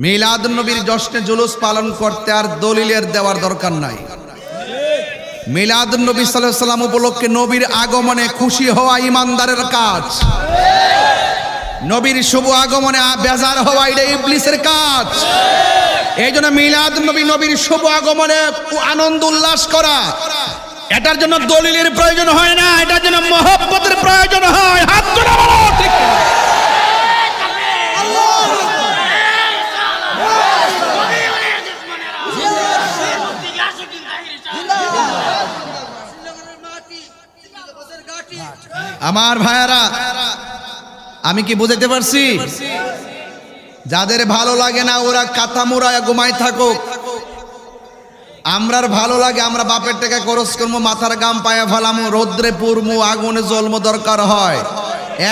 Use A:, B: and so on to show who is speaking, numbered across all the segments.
A: মিলাদুন নবীর জশ্নে জুলুস পালন করতে আর দলিলের দেওয়ার দরকার নাই। মিলাদুন নবী সাল্লাল্লাহু আলাইহি ওয়াসাল্লাম উপলক্ষে নবীর আগমনে খুশি হওয়া ইমানদারের কাজ। নবীর শুভ আগমনে বেজার হওয়া এটা ইবলিসের কাজ। এই জন্য মিলাদুন নবী, নবীর শুভ আগমনে আনন্দ উল্লাস করা, এটার জন্য দলিলের প্রয়োজন হয় না, এটার জন্য মহব্বতের প্রয়োজন হয়। হাত তুলে বলো ঠিক না? আমার ভাইয়ারা, আমি কি বুঝাতে পারছি? যাদের ভালো লাগে না ওরা কাঁথা মুড়ায় ঘুমায় থাকুক। আমরার ভালো লাগে, আমরা বাপের টাকা খরচ করবো, মাথার গাম পায়ে ফেলামো, রৌদ্রে পুরমু, আগুনে জ্বলমো, দরকার হয়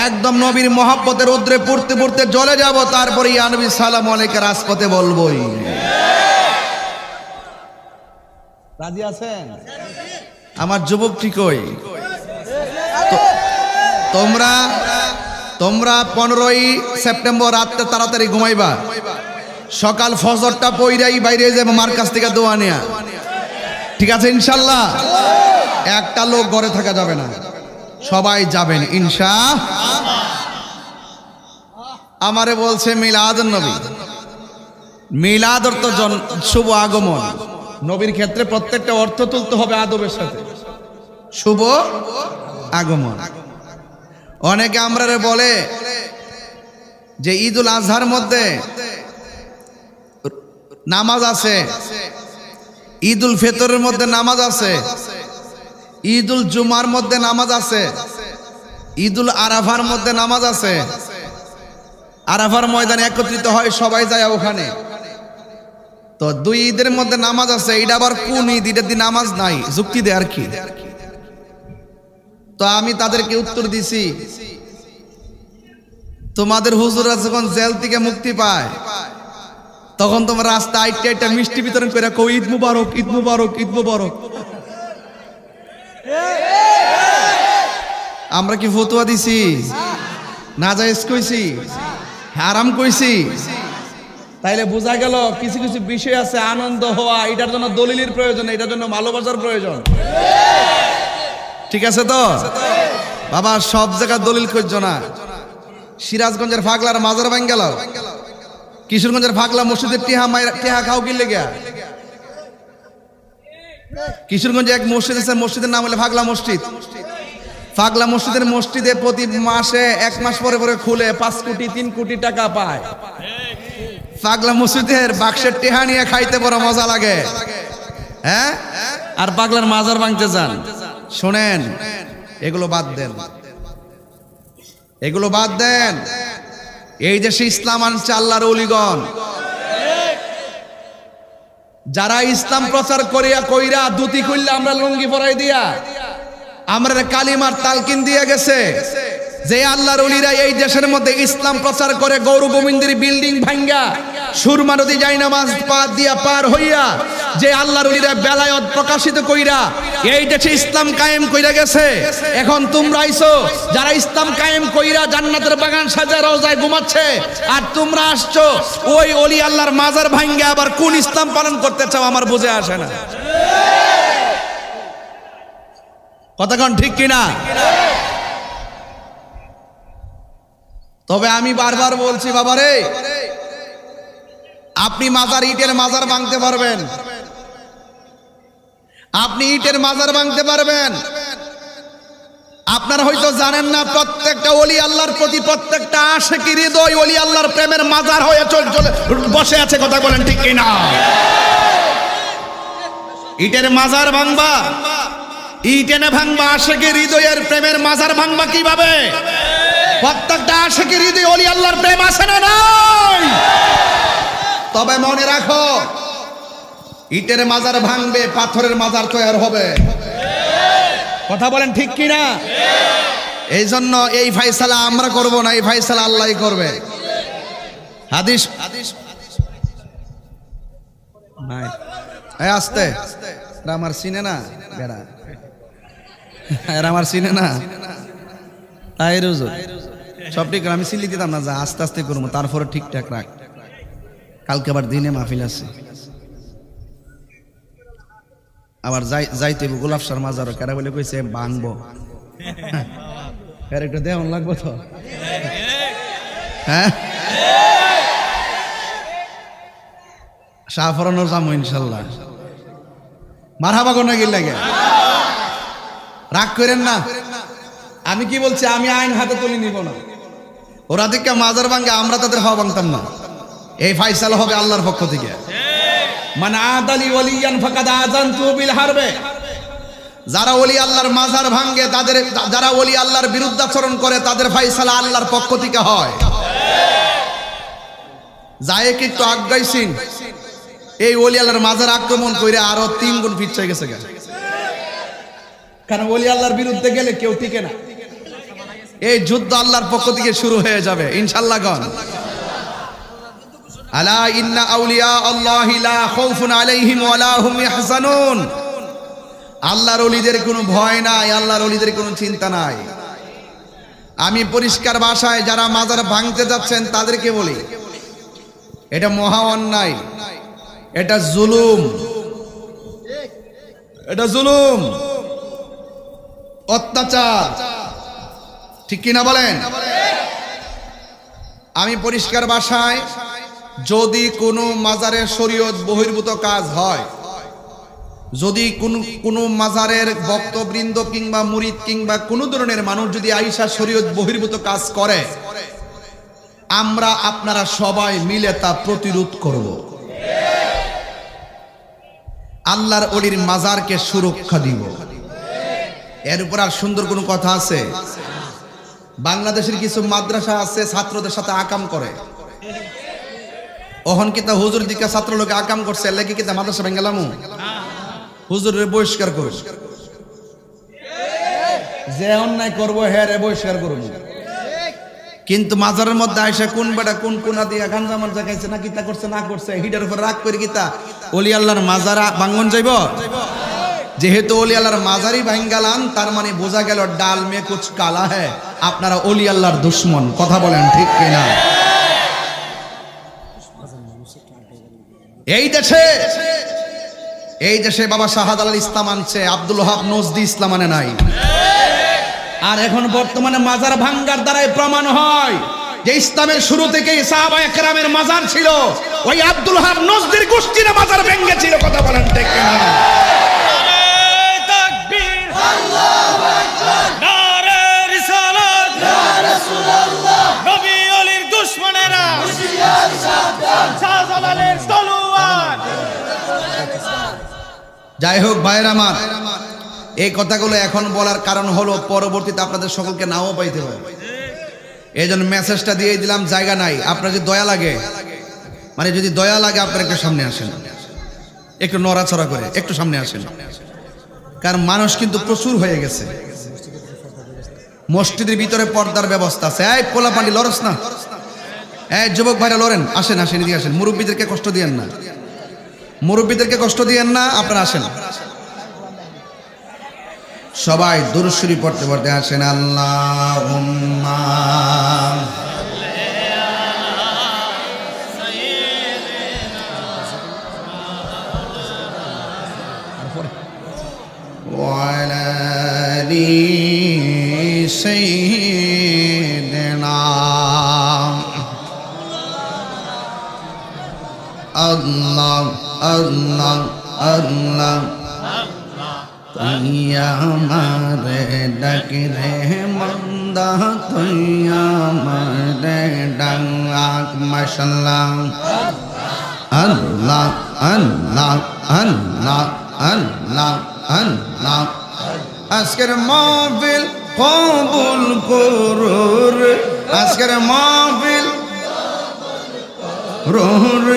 A: একদম নবীর মহব্বতে রৌদ্রে পুড়তে পুড়তে জ্বলে যাব, তারপরে ইয়া নবী সালাম আলাইকা রাজপথে বলবোই। রাজি আছেন? আমার যুবক ঠিক কই? তোমরা 15ই সেপ্টেম্বর রাতে তাড়াতাড়ি ঘুমাইবা, সকাল ফজরটা পইরাই বাইরে যাবো মার কাছ থেকে দোয়া নেয়া, ঠিক আছে ইনশাল্লাহ? একটা লোক ঘরে থাকা যাবে না, সবাই যাবেন ইনশাআল্লাহ। আমারে বলছে মিলাদুন নবী, মিলাদ অর্থ শুভ আগমন। নবীর ক্ষেত্রে প্রত্যেকটা অর্থ তুলতে হবে আদবের সাথে। শুভ আগমন। অনেকে আমরা বলে যে ঈদুল আজহার মধ্যে নামাজ আছে, ঈদুল ফিতরের মধ্যে নামাজ আছে, ঈদুল জুমার মধ্যে নামাজ আছে, ঈদুল আরাফার মধ্যে নামাজ আছে। আরাফার ময়দানে একত্রিত হয় সবাই যায় ওখানে। তো দুই ঈদের মধ্যে নামাজ আছে, এটা আবার কোন ঈদ? ঈদের দিন নামাজ নাই, যুক্তি দেয় আর কি। তো আমি তাদেরকে উত্তর দিছি, তোমাদের হুজুররা যখন জেল থেকে মুক্তি পায় তখন তোমরা রাস্তা আইটা আইটা মিষ্টি বিতরণ করে কও ঈদ মুবারক, ঈদ মুবারক, ঈদ মুবারক। আমরা কি ফতোয়া দিছি? নাজায়েজ কইছি? হারাম কইছি? তাইলে বোঝা গেল কিছু কিছু বিষয় আছে আনন্দ হওয়া, এটার জন্য দলিলের প্রয়োজন, এটার জন্য ভালোবাসার প্রয়োজন, ঠিক আছে তো বাবা? সব জায়গায় দলিল করছো না। সিরাজগঞ্জের ফাগলার মাজার ভাঙ গেল, কিশোরগঞ্জের ফাগলা মসজিদের টেহা খাও কি লেগে? কিশোরগঞ্জে এক মসজিদ আছে, মসজিদের নাম হলো ফাগলা মসজিদ। ফাগলা মসজিদে প্রতি মাসে 1 মাস পরে পরে খুলে 5 কোটি 3 কোটি টাকা পায়। ফাগলা মসজিদের বাক্সের টেহা নিয়ে খাইতে বড় মজা লাগে, হ্যাঁ? আর পাগলার মাজার ভাঙতে যান। শোনেন, এগুলো বাদ দেন, এগুলো বাদ দেন। এই দেশে ইসলাম আনছে আল্লাহর ওলিগণ, যারা ইসলাম প্রচার কইরা দুতি খুললে আমরা লুঙ্গি পরাই দিয়া, আমরা কালিমার তালকিন দিয়ে গেছে যে আল্লাহর ওলিরা এই দেশের মধ্যে ইসলাম প্রচার করে গৌর গোবিন্দের বিল্ডিং ভাঙ্গা সুরমা নদী যাই নামাজ দিয়া পার হইয়া যে আল্লাহর ওলিরা বেলায়েত প্রকাশিত কইরা এই দেশে ইসলাম কায়েম কইরা গেছে। এখন তোমরা আইছো যারা ইসলাম কায়েম কইরা জান্নাতের বাগান সাজা রওজায় ঘুমাচ্ছে, আর তোমরা আসছো ওই ওলি আল্লাহর মাজার ভাঙ্গা আবার কোন ইসলাম পালন করতে চাও আমার বুঝে আসে না। কথাক্ষণ ঠিক কিনা? তবে আমি বারবার বলছি বাবারে, আপনি ইটের মাজার ভাঙতে পারবেন, আপনি ইটের মাজার ভাঙতে পারবেন। আপনারা হয়তো জানেন না, প্রত্যেকটা ওলি আল্লাহর প্রতি প্রত্যেকটা আশিকের হৃদয় ওলি আল্লাহর প্রেমের মাজার হয়ে চলে বসে আছে। কথা বলেন ঠিক কিনা? ইটের মাজার ভাঙবা, ইট এনে ভাঙবা, আশিকের হৃদয়ের প্রেমের মাজার ভাঙবা কিভাবে? প্রত্যেকটা আশিকের হৃদয়ে ওলি আল্লাহর প্রেম আছে না নাই? তবে মনে রাখো, ইটের মাজার ভাঙবে, পাথরের মাজার তৈরি হবে। কথা বলেন ঠিক কিনা? এই জন্য এই ফয়সালা আমরা করব না, এই ফয়সালা আল্লাহই করবে। হাদিস নাই, আস্তে আমার চিনে না, আমার চিনে না, তাই রোজ সব ঠিক আমি সিলি দিতাম না, যা আস্তে আস্তে করবো, তারপরে ঠিকঠাক রাখ। কালকে আবার দিনে মাহফিল আছে, আবার যাইতে গোলাপ সার মাজার কেরা বলে কইছে ভাঙবো, একটা দেওয়ান লাগবো তো, হ্যাঁ শাহফরানোর যাবো ইনশাল্লাহ। মারহাবা কোন কি লাগে, রাগ করেন না। আমি কি বলছি, আমি আইন হাতে তুলে নিব না। ওরা দিকে মাজার ভাঙ্গে, আমরা তাদের হওয়া ভাঙতাম না। এই ফাইসালা হবে আল্লাহর পক্ষ থেকে। মান আদালি ওয়ালিয়ান ফাকাদ আযানতু বিল হারবে। যারা ওলি আল্লাহর মাজার ভাঙ্গে, তাদের, যারা ওলি আল্লাহর বিরুদ্ধাচরণ করে, তাদের ফাইসালা আল্লাহর পক্ষ থেকে হয়। জায়েক একটু আগাইছিন, এই ওলি আল্লাহর মাজার আক্রমণ করে আরো 3 গুণ পিছিয়ে গেছে। কারণ ওলি আল্লাহর বিরুদ্ধে গেলে কেউ টিকে না। এই যুদ্ধ আল্লাহর পক্ষ থেকে শুরু হয়ে যাবে ইনশাআল্লাহ। গণ আলা ইন্না আউলিয়া আল্লাহি লা খাউফুন আলাইহিম ওয়া লা হুম ইয়াহজানুন। আল্লাহর ওলিদের কোনো ভয় নাই, আল্লাহর ওলিদের কোনো চিন্তা নাই। আমি পরিষ্কার ভাষায় যারা মাজার ভাঙতে যাচ্ছেন তাদেরকে বলি, এটা মহা অন্যায়, এটা জুলুম, এটা জুলুম, অত্যাচার, ঠিক কিনা বলেন? আমি পরিষ্কার ভাষায়, যদি কোনো মাজারের শরীয়ত বহির্ভূত কাজ হয়, যদি কোনো মাজারের ভক্তবৃন্দ কিংবা মুরিদ কিংবা কোনো ধরনের মানুষ যদি আইসা শরীয়ত বহির্ভূত কাজ করে, আমরা আপনারা সবাই মিলে তা প্রতিরোধ করব। আল্লাহর ওলির মাজারকে সুরক্ষা দিব। এর উপর আর সুন্দর কোনো কথা আছে? বাংলাদেশের কিছু মাদ্রাসা আছে ছাত্রদের সাথে আকাম করে। ওহন কিতা হুজুর দিকে ছাত্র লোকে আকাম করছে, লেগে কিতা মাদ্রাসা ভেঙ্গালামু, হুজুরের বহিষ্কার করুন। যে অন্যায় করবো হ্যাঁ রে বহিষ্কার করুন। কিন্তু মাজারের মধ্যে আইসা কোন বেটা কোন কোনা দিয়া গাঞ্জা মাঞ্জা খাইছে না কিতা করছে না করছে, হিটার উপর রাগ করে কিতা ওলি আল্লাহর মাজার ভাঙ্গন যাইব? যেহেতু ওলি আল্লাহর মাজারই ভাঙ্গালান, তার মানে বোঝা গেল ডাল মে কুছ কালা হ্যায়, আপনারা ওলি আল্লাহর দুশ্মন। কথা বলেন ঠিক কিনা? এই দেশে বাবা শাহজালাল ইসলাম আনছে, আব্দুল ওহাব নজদি ইসলাম আনে নাই। আর এখন বর্তমানে মাজার ভাঙ্গার দ্বারাই প্রমাণ হয় যে ইসলামের শুরু থেকেই সাহাবায়ে কেরামের মাজার ছিল, ওই আব্দুল ওহাব নজদির গোষ্ঠীর মাজার ভেঙ্গে ছিল। কথা বলেন ঠিক কিনা? যাই হোক ভাইয়ের আমার, এই কথাগুলো এখন বলার কারণ হলো পরবর্তীতে আপনাদের সকলকে নাও পাইতে পারে। এই জন্য মেসেজটা দিয়ে দিলাম, জায়গা নাই। আপনার যদি দয়া লাগে, মানে যদি দয়া লাগে আপনারা একটু সামনে আসেন, একটু নড়াচড়া করে একটু সামনে আসেন। কারণ মানুষ কিন্তু প্রচুর হয়ে গেছে। মসজিদের ভিতরে পর্দার ব্যবস্থা আছে। এই পোলাপান্ডি লড়স না, এই যুবক ভাইরা লড়েন, আসেন আসেন, এদিকে আসেন। মুরব্বীদেরকে কষ্ট দিয়েন না, মুরব্বীদেরকে কষ্ট দিয়েন না, আপনারা আসেন। সবাই দুরূদ শরীফ পড়তে পড়তে আসেন। আল্লাহুম্মা ওয়া আলা আলি সাইয়্যিদিনা আল্লাহ আল্লাহ আল্লাহ। তুই আমারে ডাকরে মন্দা, তুই আমারে ডাক। মাশাআল্লাহ আল্লাহ আল্লাহ আল্লাহ আল্লাহ আল্লাহ। আজকের মাহফিল কবুল করুর, আজকের মাহফিল রোর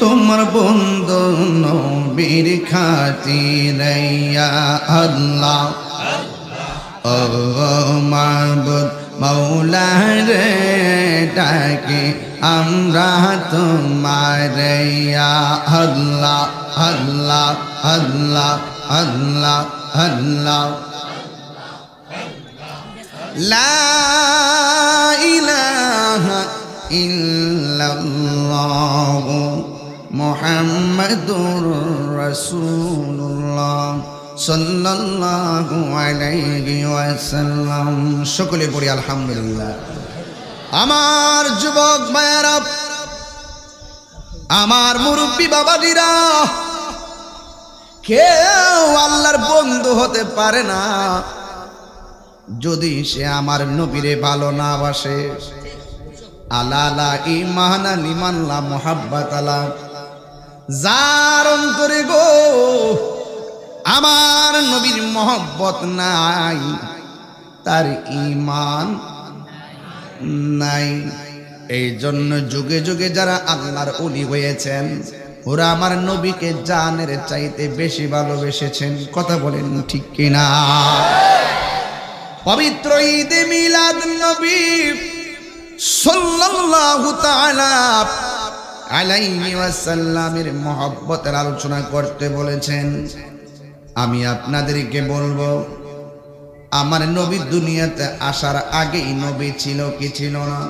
A: তোমার বন্ধু নবীর খাতিরে ইয়া আল্লাহ। ও মাবুদ মৌলা রে ডাকে আমরা তোমার ইয়া আল্লাহ আল্লাহ আল্লাহ আল্লাহ আল্লাহ। লা ইলাহা ইল্লাল্লাহ
B: মুহাম্মাদুর রাসূলুল্লাহ সাল্লাল্লাহু আলাইহি ওয়াসাল্লাম। সকলে পড়ি আলহামদুলিল্লাহ। আমার যুবক ভাইয়েরা, আমার মুরব্বী বাবাজিরা, কেউ আল্লাহর বন্ধু হতে পারে না যদি সে আমার নবীরে ভালো না বাসে। আলা ঈমানা লিমান লা মুহাব্বাত আলা, যার অন্তরে গো আমার নবীর মহব্বত নাই, তার ঈমান নাই। এই জন্য যুগে যুগে যারা আল্লাহর ওলি হয়েছেন, ওরা আমার নবীকে জানের চাইতে বেশি ভালোবেসেছেন। কথা বলেন ঠিক কিনা? পবিত্র ঈদে মিলাদ নবী সাল্লাল্লাহু তাআলা আলাইহি ওয়াসাল্লামের মহব্বতের আলোচনা করতে বলেছেন। আমি আপনাদেরকে বলবো, আমার নবী দুনিয়াতে আসার আগেই নবী ছিল কি ছিল না?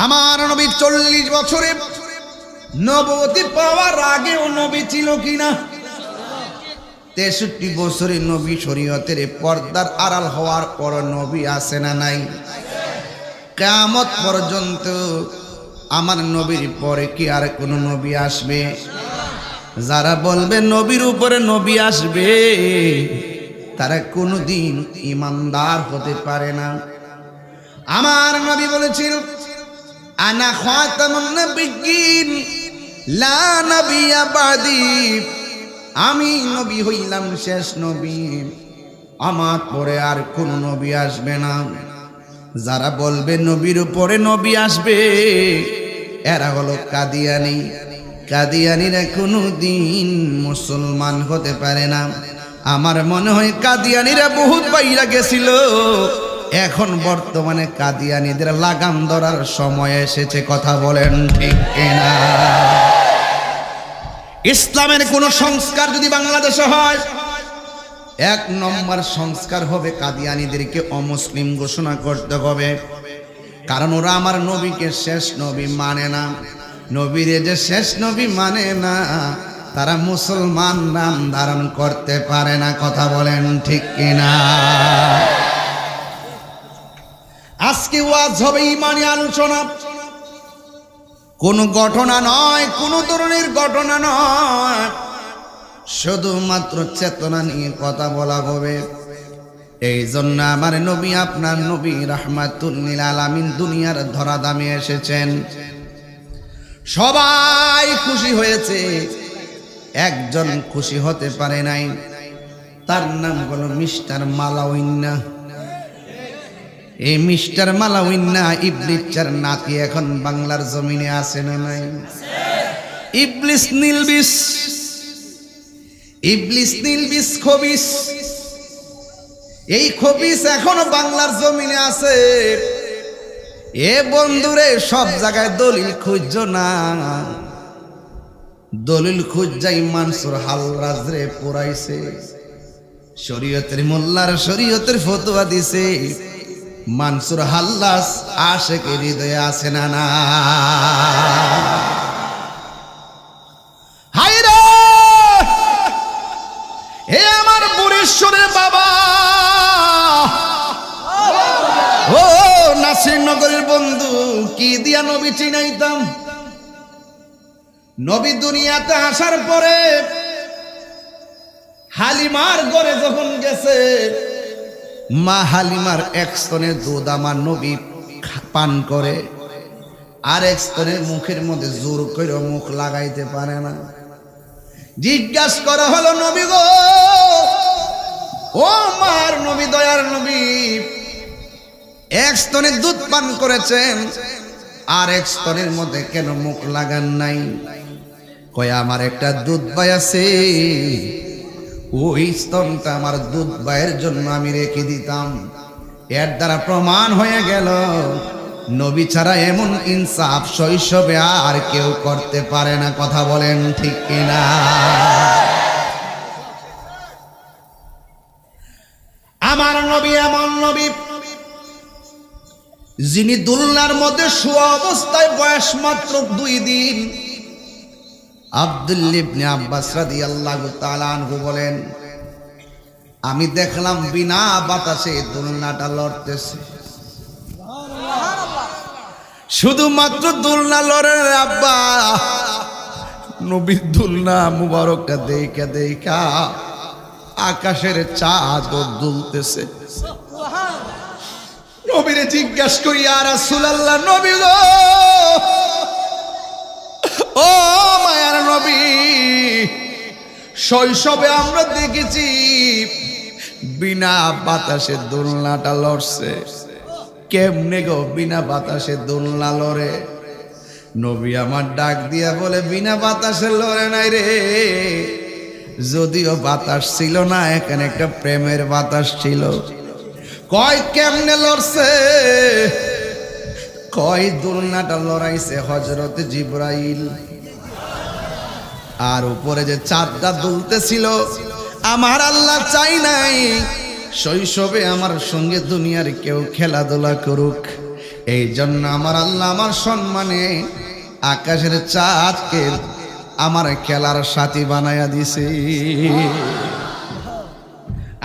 B: আমার নবী 40 বছরে নবুয়তি পাওয়ার আগেও নবী ছিল কিনা? 63 বছরে নবী শরীয়তের পর্দার আড়াল হওয়ার পর নবী আছে না নাই? কিয়ামত পর্যন্ত আমার নবীর পরে কি আর কোন নবী আসবে? যারা বলবে নবীর উপরে নবী আসবে, তারা কোনদিন ঈমানদার হতে পারে না। আমার নবী বলেছিল, আনা খাতামুন নবিয়্যিন লা নবিয়্যা বাদি, আমি নবী হইলাম শেষ নবী, আমার পরে আর কোন নবী আসবে না। যারা বলবে নবীর উপরে নবী আসবে, এরা হলো কাদিয়ানী। কাদিয়ানীরা কোনদিন মুসলমান হতে পারে না। আমার মনে হয় কাদিয়ানীরা বহুত বাইরা গেছিল, এখন বর্তমানে কাদিয়ানীদের লাগাম ধরার সময় এসেছে। কথা বলেন ঠিক কিনা? ইসলামের কোন সংস্কার যদি বাংলাদেশে হয়, 1 নম্বর সংস্কার হবে কাদিয়ানীদেরকে অমুসলিম ঘোষণা করতে হবে। কারণ ওরা আমার নবীকে শেষ নবী মানে না। নবীরে যে শেষ নবী মানে না, তারা মুসলমান নাম ধারণ করতে পারে না। কথা বলেন ঠিক কিনা? আজকে ওয়াজ হবে ঈমানি আলোচনা, কোন ঘটনা নয়, কোন ধরনের ঘটনা নয়, শুধুমাত্র চেতনা নিয়ে কথা বলা হবে। এই জন্য আমার নবী, আপনার নবী রাহমাতুল লিল আলামিন দুনিয়ার ধরাধামে এসেছেন। সবাই খুশি হয়েছে, একজন খুশি হতে পারে নাই, তার নাম হলো মিস্টার মালাউইন্না। এই মিস্টার মালাউইন্না ইবলিসের নাতি এখন বাংলার জমিনে আছে না নাই? ইবলিস নিলবিস, ইবলিস নিলবিস খবিস, এই খবিস এখনো বাংলার জমিনে আছে। এ বন্ধুরে, সব জায়গায় দলিল খুঁজছো না, দলিল খুঁজাই মানসুর হাল্লাজ রে পুরাইছে, শরীয়তের মোল্লার শরীয়তের ফতোয়া দিছে। মানসুর হাল্লাজ আশেকের হৃদয়ে আছে না না? হায়রে হে আমার বুড়েশ্বরের বাবা, ও নাসিরনগরের বন্ধু, কি দিয়া নবী চিনাইতাম? নবী দুনিয়াতে আসার পরে হালিমার ঘরে যখন গেছে, মা হালিমার 1 স্তনের দুধ আমার নবী পান করে, আর 1 স্তনের মুখের মধ্যে জোর করে মুখ লাগাইতে পারে না। জিজ্ঞাসা করা হলো, নবী গো, ও মার নবী, দয়ার নবী, 1 স্তনের দুধ পান করেছেন, আর 1 স্তনের মধ্যে কেন মুখ লাগান নাই? কয়, আমার একটা দুধ ভাই আছে, ওই স্তনটা আমার দুধ ভাইয়ের জন্য আমি রেখে দিতাম। এর দ্বারা প্রমাণ হয়ে গেল, নবী ছাড়া এমন ইনসাফ শৈশবে আর কেউ করতে পারে না। কথা বলেন ঠিক কিনা? আমার নবী এমন নবী, যিনি দুলনার মধ্যে শোয়া অবস্থায় বয়স মাত্র 2 দিন আব্দুল্লাহ ইবনে আব্বাস রাদিয়াল্লাহু তাআলা আনহু বলেন, আমি দেখলাম বিনা বাতাসে দোলনাটা লড়তেছে। শুধুমাত্র দোলনা লড়ে রে আব্বা, নবীর দোলনা মুবারকটা দেখা দেখা আকাশের চাঁদ দুলতেছে। নবীরে জিজ্ঞাসা করি, ইয়া রাসূলুল্লাহ, নবী গো, ও মায়ার নবী, শৈশবে আমরা দেখেছি বিনা বাতাসে দোলনাটা লড়ছে, কেমনে গো বিনা বাতাসে দোলনা লড়ে? নবী আমার ডাক দিয়া বলে, বিনা বাতাসে লড়ে নাই রে, যদিও বাতাস ছিল না, এখানে একটা প্রেমের বাতাস ছিল। কয় কেমনে লড়ছে? কয় দোলনাটা লড়াইছে হযরত জিবরাইল, আর উপরে যে চাঁদটা দুলতেছিল, আমার আল্লাহ চাই নাই শৈশবে আমার সঙ্গে দুনিয়ার কেউ খেলাধুলা করুক, এই জন্য আমার আল্লাহ আমার সম্মানে আকাশের চাঁদকে আমার খেলার সাথী বানায়া দিছে।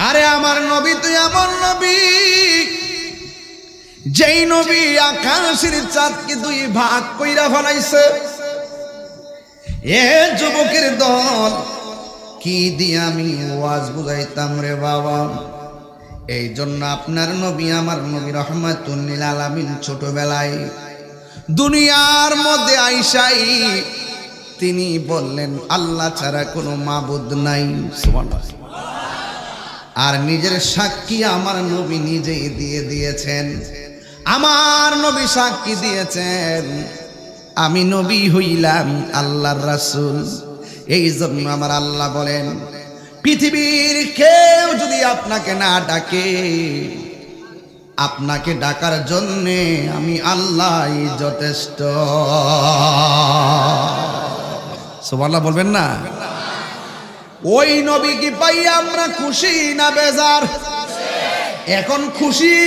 B: আরে আমার নবী তুই আমার নবী, যেই নবী আকাশের চাঁদকে দুই ভাগ কইরা ফেলাইছে। এ যুবকের দল, কি দিয়ে আমি ওয়াজ বুঝাইতাম রে বাবা? এই জন্য আপনার নবী আমার নবী রাহমাতুল লিল আলামিন ছোটবেলায় দুনিয়ার মধ্যে আইসাই তিনি বললেন আল্লাহ ছাড়া কোনো মাবুদ নাই, সুবহানাল্লাহ। আর নিজের সাক্ষী আমার নবী নিজেই দিয়ে দিয়েছেন, আমার নবী সাক্ষী দিয়েছেন আমি নবী হইলাম আল্লাহর রাসূল। এই জন্য আমার আল্লাহ বলেন, পৃথিবীর কেউ যদি আপনাকে না ডাকে, আপনাকে ডাকার জন্যে আমি আল্লাহই যথেষ্ট। সুবহানাল্লাহ বলবেন না? ওই নবীকে পাই আমরা খুশি না বেজার? এখন খুশি,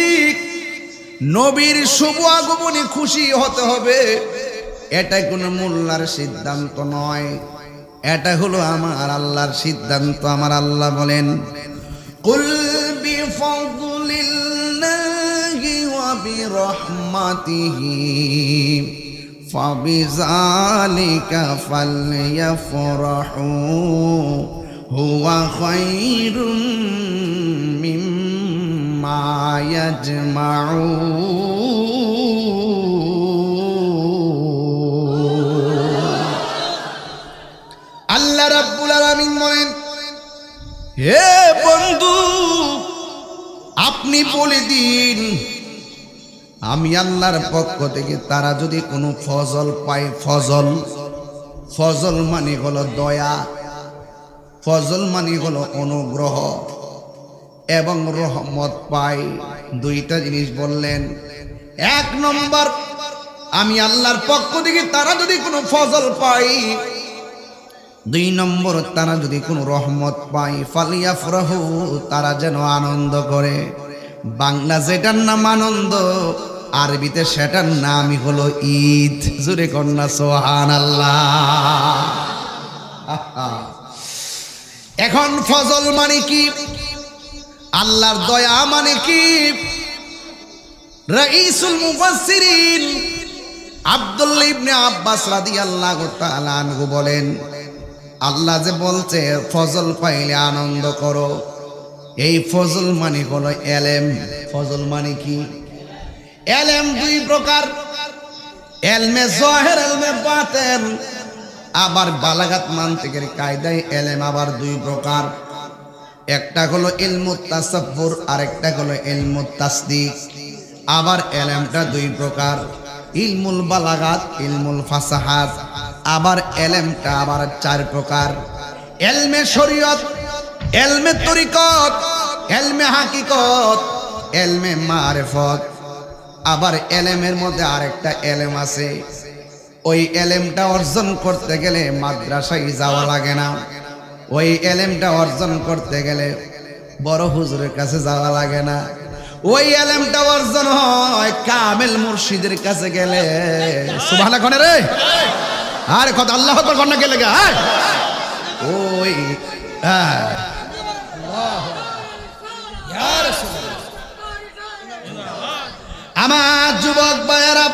B: নবীর শুভ আগমনে খুশি হতে হবে, এটা কোনো মোল্লার সিদ্ধান্ত নয়, এটা হলো আমার আল্লাহর সিদ্ধান্ত। আমার আল্লাহ বলেন, কুল বিফাদলিল্লাহি ওয়া বিরহমাতিহি ফাবিযালিকা ফালইফরাহু হুয়া খায়রুম মিম্মা ইয়াজমাউন। আল্লাহ রাব্বুল আলামিন বলেন, হে বন্ধু আপনি বলে দিন আমি আল্লাহর পক্ষ থেকে তারা যদি কোনো ফজল পায়, ফজল মানে হলো দয়া, ফজল মানে হলো অনুগ্রহ এবং রহমত পায়, দুইটা জিনিস বললেন। এক নম্বর, আমি আল্লাহর পক্ষ থেকে তারা যদি কোনো ফজল পায়, দুই নম্বর তারা যদি কোনো রহমত পায়, ফালিয়াফরাহু তারা যেন আনন্দ করে। বাংলা যেটার নাম আনন্দ, আরবিতে সেটার নামই হলো ঈদ। জোরে কন্যা সুবহানাল্লাহ। এখন ফজল মানে কি? আল্লাহর দয়া মানে কি? রাইসুল মুফাসসিরিন আব্দুল্লাহ ইবনে আব্বাস রাদিয়াল্লাহু তাআলা আনহু বলেন, আল্লাহ যে বলছে ফজল পাইলে আনন্দ করো, এই ফজল মানে হলো এলেম। ফজল মানে কি? এলেম দুই প্রকার, এলমে যাহির, এলমে বাতিন। আবার বালাগাত মানতিকের কায়দায় এলেম আবার দুই প্রকার, একটা হলো ইলমুত তাসাব্বুর, আরেকটা হলো ইলমুত তাসদিক। আবার এলেমটা দুই প্রকার, ইলমুল বালাগাত, ইলমুল ফাসাহাত। আবার এলেমটা আবার চার প্রকার, এলমে শরীয়ত, এলমে তরিকত, এলমে হাকিকত, এলমে মারিফত। আবার এলেমের মধ্যে আরেকটা এলেম আছে, ওই এলেমটা অর্জন করতে গেলে মাদ্রাসায় যাওয়া লাগে না, ওই এলেমটা অর্জন করতে গেলে বড় হুজুরের কাছে যাওয়া লাগে না, ওই এলেমটা অর্জন হয় কামেল মুর্শিদের কাছে গেলে। সুবহানাল্লাহ রে। আরে কথা আল্লাহ আকবার কন্যা কে লেগে ওই হ্যাঁ আমার যুবক ভাইয়েরা,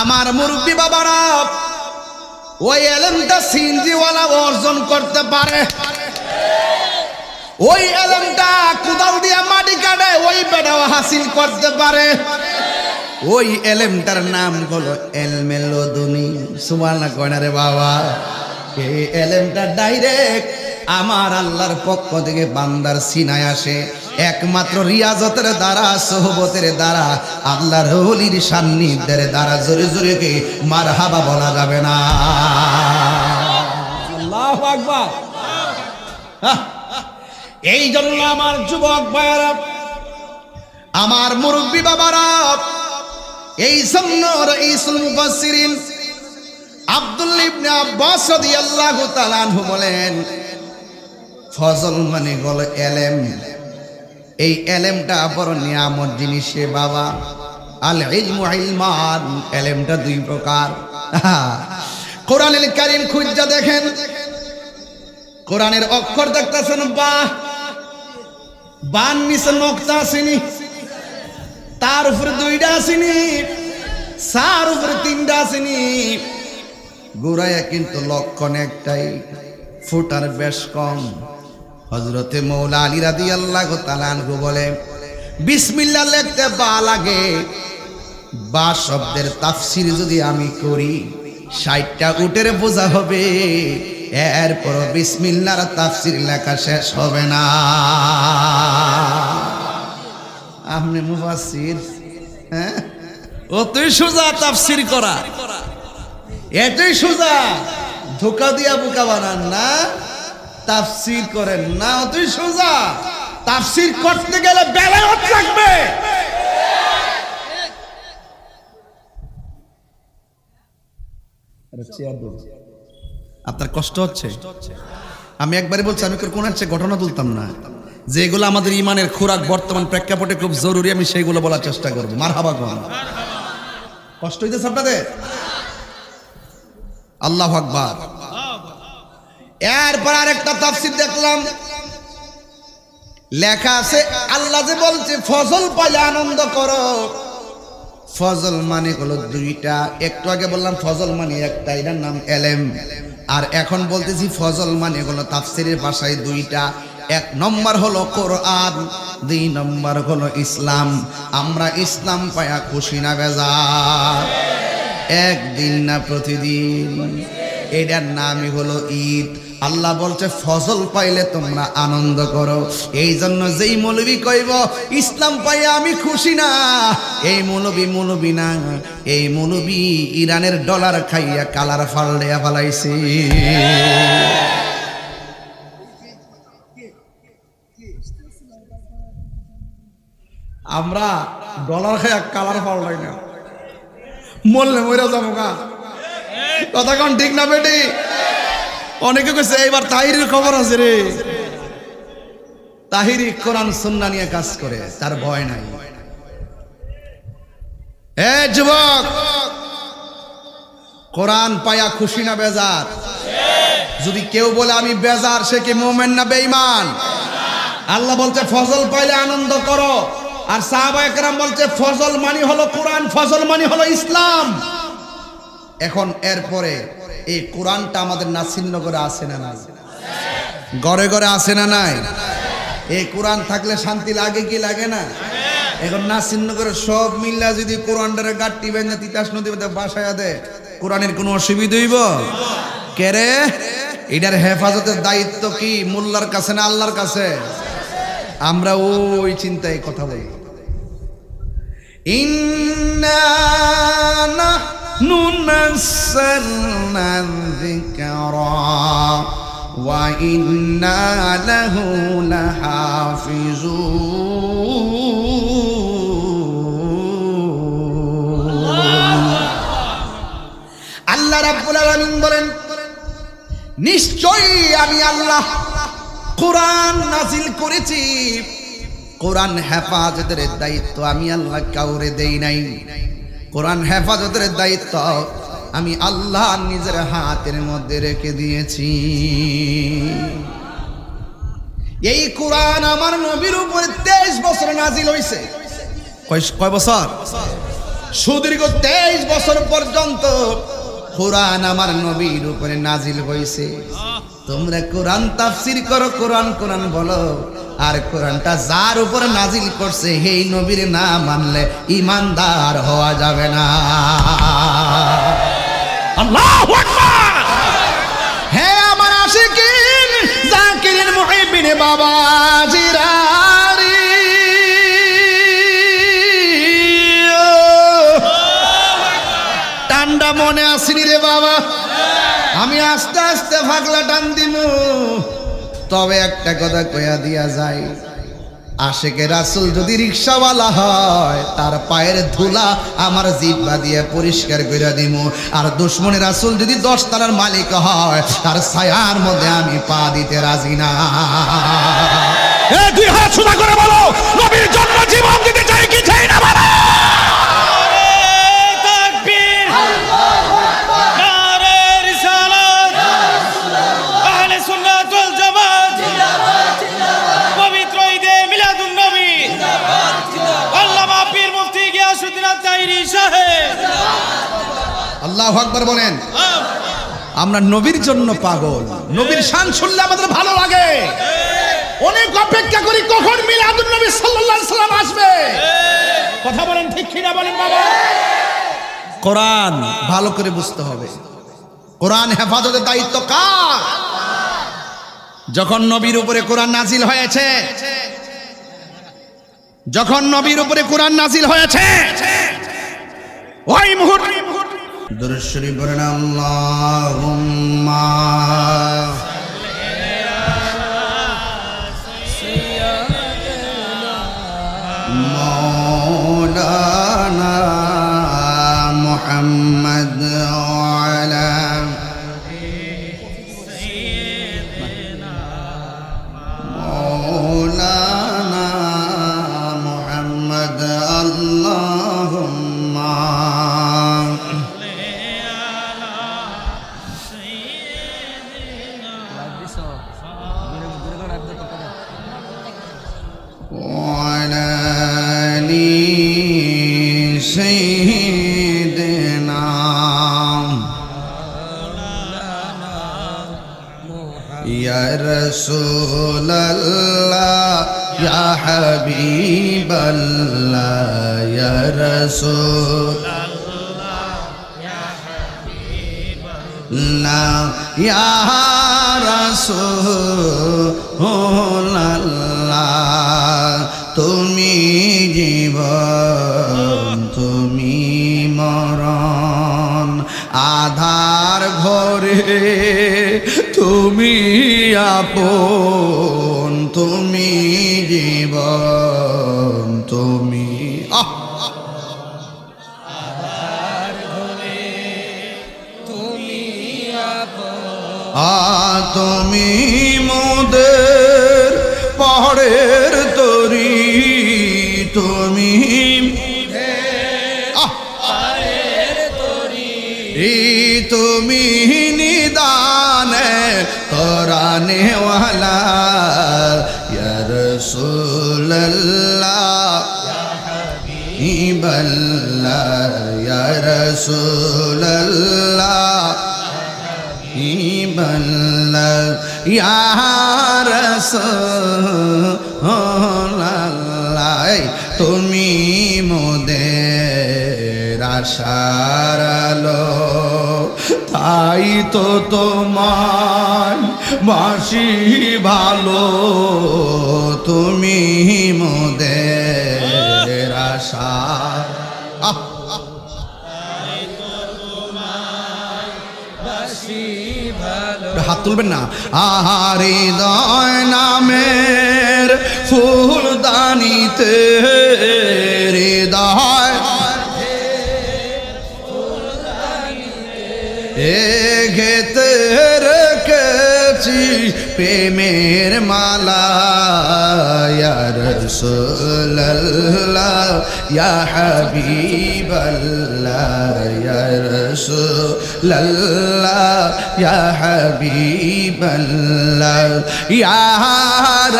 B: আমার মুরব্বী বাবারা, ওই এলেমটা সিনজিওয়ালা অর্জন করতে পারে, ওই এলেমটা কোদাল দিয়ে মাটি কাটে ওই বেটাও হাসিল করতে পারে। ওই এলেমটার নাম হলো এলমে লদুনি। সুবহানাল্লাহ কয় না রে বাবা? এই এলেমটা ডাইরেক্ট আমার আল্লাহর পক্ষ থেকে বান্দার সিনায় আসে, একমাত্র রিয়াজতের দ্বারা, সোহবতের দ্বারা, আল্লাহর ওলির সান্নিধ্যের দ্বারা। জোরে জোরে কে মারহাবা বলা যাবে না?
A: আল্লাহু আকবার।
B: এই জন্য আমার যুবক ভাইয়েরা, আমার মুরব্বী বাবারা, এই জন্য রাইসুল মুফাসসিরিন আব্দুল্লাহ ইবনে আব্বাস রাদিয়াল্লাহু তাআলা আনহু বলেন, ফজল মানে হলো এলেম। এই এলেমটা বড় নিয়ামত জিনিস রে বাবা। আল ইলমু ইলমান, এলেমটা দুই প্রকার। কোরআনুল কারীম খুঁজা দেখেন, কোরআনের অক্ষর দেখতেছেন বা, বান নিচে নকশা আসেনি, তার উপরে দুইটা আসেনি, সার উপরে তিনটা আসেনি, গোড়ায় কিন্তু লক্ষণ একটাই, ফুটার বেশ কম। হযরতে মৌলা আলী রাদিয়াল্লাহু তাআলা আনহু বলে, বিসমিল্লাহ লিখতে বা লাগে, বা শব্দের তাফসীর যদি আমি করি ৬০টা উটের বোঝা হবে, এরপর বিসমিল্লাহর তাফসীর লেখা শেষ হবে না। আপনি মুফাসসির, হ্যাঁ?
A: অতই সোজা তাফসীর করা,
B: এটাই সোজা। ধোকা দিয়া বোকা বানান না, তাফসীর করেন না, অতই সোজা। তাফসীর করতে গেলে বেলায়েত লাগবে।
A: আপনার কষ্ট হচ্ছে? আমি একবারই বলছি, আমি কোন হচ্ছে ঘটনা তুলতাম না, যেগুলো আমাদের ইমানের খোরাক বর্তমান প্রেক্ষাপটে খুব জরুরি, আমি সেইগুলো বলার চেষ্টা করবো। মারহাবা কোন? কষ্ট হইতেছে আপনাদের? আল্লাহু আকবার।
B: এরপর আরেকটা তাফসীর দেখলাম, লেখা আছে আল্লাহ যে বলছে ফজল পাইলে আনন্দ করো। ফজল মানে হলো দুইটা। একটু আগে বললাম ফজল মানে একটা, এটার নাম এলেম। আর এখন বলতেছি ফজল মানে হলো তাফসীরের ভাষায় দুইটা। এক নম্বর হলো কোরআন, দুই নম্বর হলো ইসলাম। আমরা ইসলাম পায়া খুশি না বেজার? একদিন না প্রতিদিন? এটার নামই হলো ঈদ। আল্লাহ বলছে ফজল পাইলে তোমরা আনন্দ করো। এই জন্য যেই মৌলবী কইব ইসলাম পাইয়া আমি খুশি না, এই মৌলবী না, এই মৌলবী ইরানের ডলার খাইয়া কালার ফাল্ডিয়া ফালাইছে।
A: আমরা ডলার খাইয়া কালার ফাল্ডাই না, মরলে মরে যাবো গা। কথা কোন ঠিক না বেটি? অনেকে কইছে এইবার তাহিরের খবর আছে রে।
B: তাহিরি কোরআন সুন্নাহ নিয়ে কাজ করে, তার ভয় নাই। এ যুবক, কোরআন পায়া খুশি না বেজার? যদি কেউ বলে আমি বেজার, সে কি মুমিন না বেঈমান? আল্লাহ বলছে ফজল পাইলে আনন্দ করো, আর সাহাবায়ে কেরাম বলছে ফজল মানে হলো কোরআন, ফজল মানে হলো ইসলাম। এখন এরপরে এই কোরআনটা আমাদের নাসিরনগরে আছে না নাই? ঘরে ঘরে আছে না নাই? এই কোরআন থাকলে শান্তি লাগে কি লাগে না? এখন নাসিরনগরে সব মিল্লা যদি কোরআনটারে গাঁটটি বেঁধে তিতাস নদী বাসায় দেয়, কোরআনের কোনো অসুবিধা হইব? কেরে? এটার হেফাজতের দায়িত্ব কি মোল্লার কাছে না আল্লাহর কাছে? আমরা ওই চিন্তায় কথা বলি। ইন্না নাহনু নাযালনা যিকরা ওয়া ইন্না লাহু লাহাফিজুন। আল্লাহ রাব্বুল আলামিন বলেন, নিশ্চয়ই আমি আল্লাহ কোরআন নাজিল করেছি। কোরআন হেফাজতের দায়িত্ব আমি আল্লাহ কাউরে দেই নাই। কোরআন হেফাজতের দায়িত্ব আমি আল্লাহ নিজের হাতের মধ্যে রেখে দিয়েছি। এই কোরআন আমার নবীর উপরে 23 বছর নাজিল হয়েছে। কয় বছর? সুদীর্ঘ 23 বছর পর্যন্ত কোরআন আমার নবীর উপরে নাজিল হয়েছে। তোমরা কোরআন তাফসীর করো, কোরআন কোরআন বলো, আর কোরআনটা যার উপরে নাজিল করছে সেই নবীর না মানলে ঈমানদার হওয়া যাবে না। আল্লাহু আকবার। হে আমার আশিকিন জাকিরিন মুহিবিন বাবা জিরারি, টান্ডা মনে আসেনি রে বাবা? আমি আস্তে আস্তে ফাগলা টান দিমু, তবে একটা কথা কইয়া দিয়া যায়, আশেকে রাসূল যদি রিকশাওয়ালা হয় তার পায়ের ধুলা আমার জিহ্বা দিয়ে পরিষ্কার করে দিমু, আর দুশমনে রাসূল যদি 10 তলার মালিক হয় তার ছায়ার মধ্যে আমি পা দিতে রাজি না।
C: এ দুই হাত সোজা করে বলো, নবীর জন্য জীবন দিতে চাই কি চাই না বলো।
B: আল্লাহু আকবার বলেন। আমরা নবীর জন্য পাগল, নবীর শান শুনলে আমাদের ভালো লাগে, অনেক অপেক্ষা করি কখন মিলাদুন নবী সাল্লাল্লাহু আলাইহি সাল্লাম আসবে। কথা বলেন ঠিক কিনা বলেন বাবা? কোরআন ভালো করে বুঝতে হবে, কোরআন হেফাজতের দায়িত্ব কার? যখন নবীর উপরে কোরআন নাজিল হয়েছে, যখন নবীর উপরে কোরআন নাজিল হয়েছে, ওই মুহূর্তে দুরূদ শরীফ পড়েন, আল্লাহুম্মা মাওলানা মুহাম্মদ ওয়া আলা মাওলানা মুহাম্মদ আল্লাহুম্মা وعلى آل سيدنا يا رسول الله يا حبيب الله يا رسول الله يا رسول الله তুমি জীবন তুমি মরণ, আধার ঘরে তুমি আপন, তুমি জীবন তুমি তুমি মোদের পহরের তরি, তুমি তুমি নিদানে কোরআনে ওয়ালা ইয়া রাসূলুল্লাহ ইয়া হাবিবাল্লাহ ইয়া রাসূলুল্লাহ ইবাল্লাহ ইয়া রাসূলুল্লাহ, তুমি মোদের আশার আলো, তাই তো তোমায় বাসি ভালো, তুমি মোদের আশা। হাত তুলবেন না। হৃদয় নামের ফুলদানিতে হৃদয় ঘেতে রেখেছি পড়েছি প্রেমের মালা ইয়া রাসূলুল্লাহ ইয়া হাবিবাল্লাহ ইয়া রাসূলুল্লাহ ইয়া হাবিবাল্লাহ ইয়া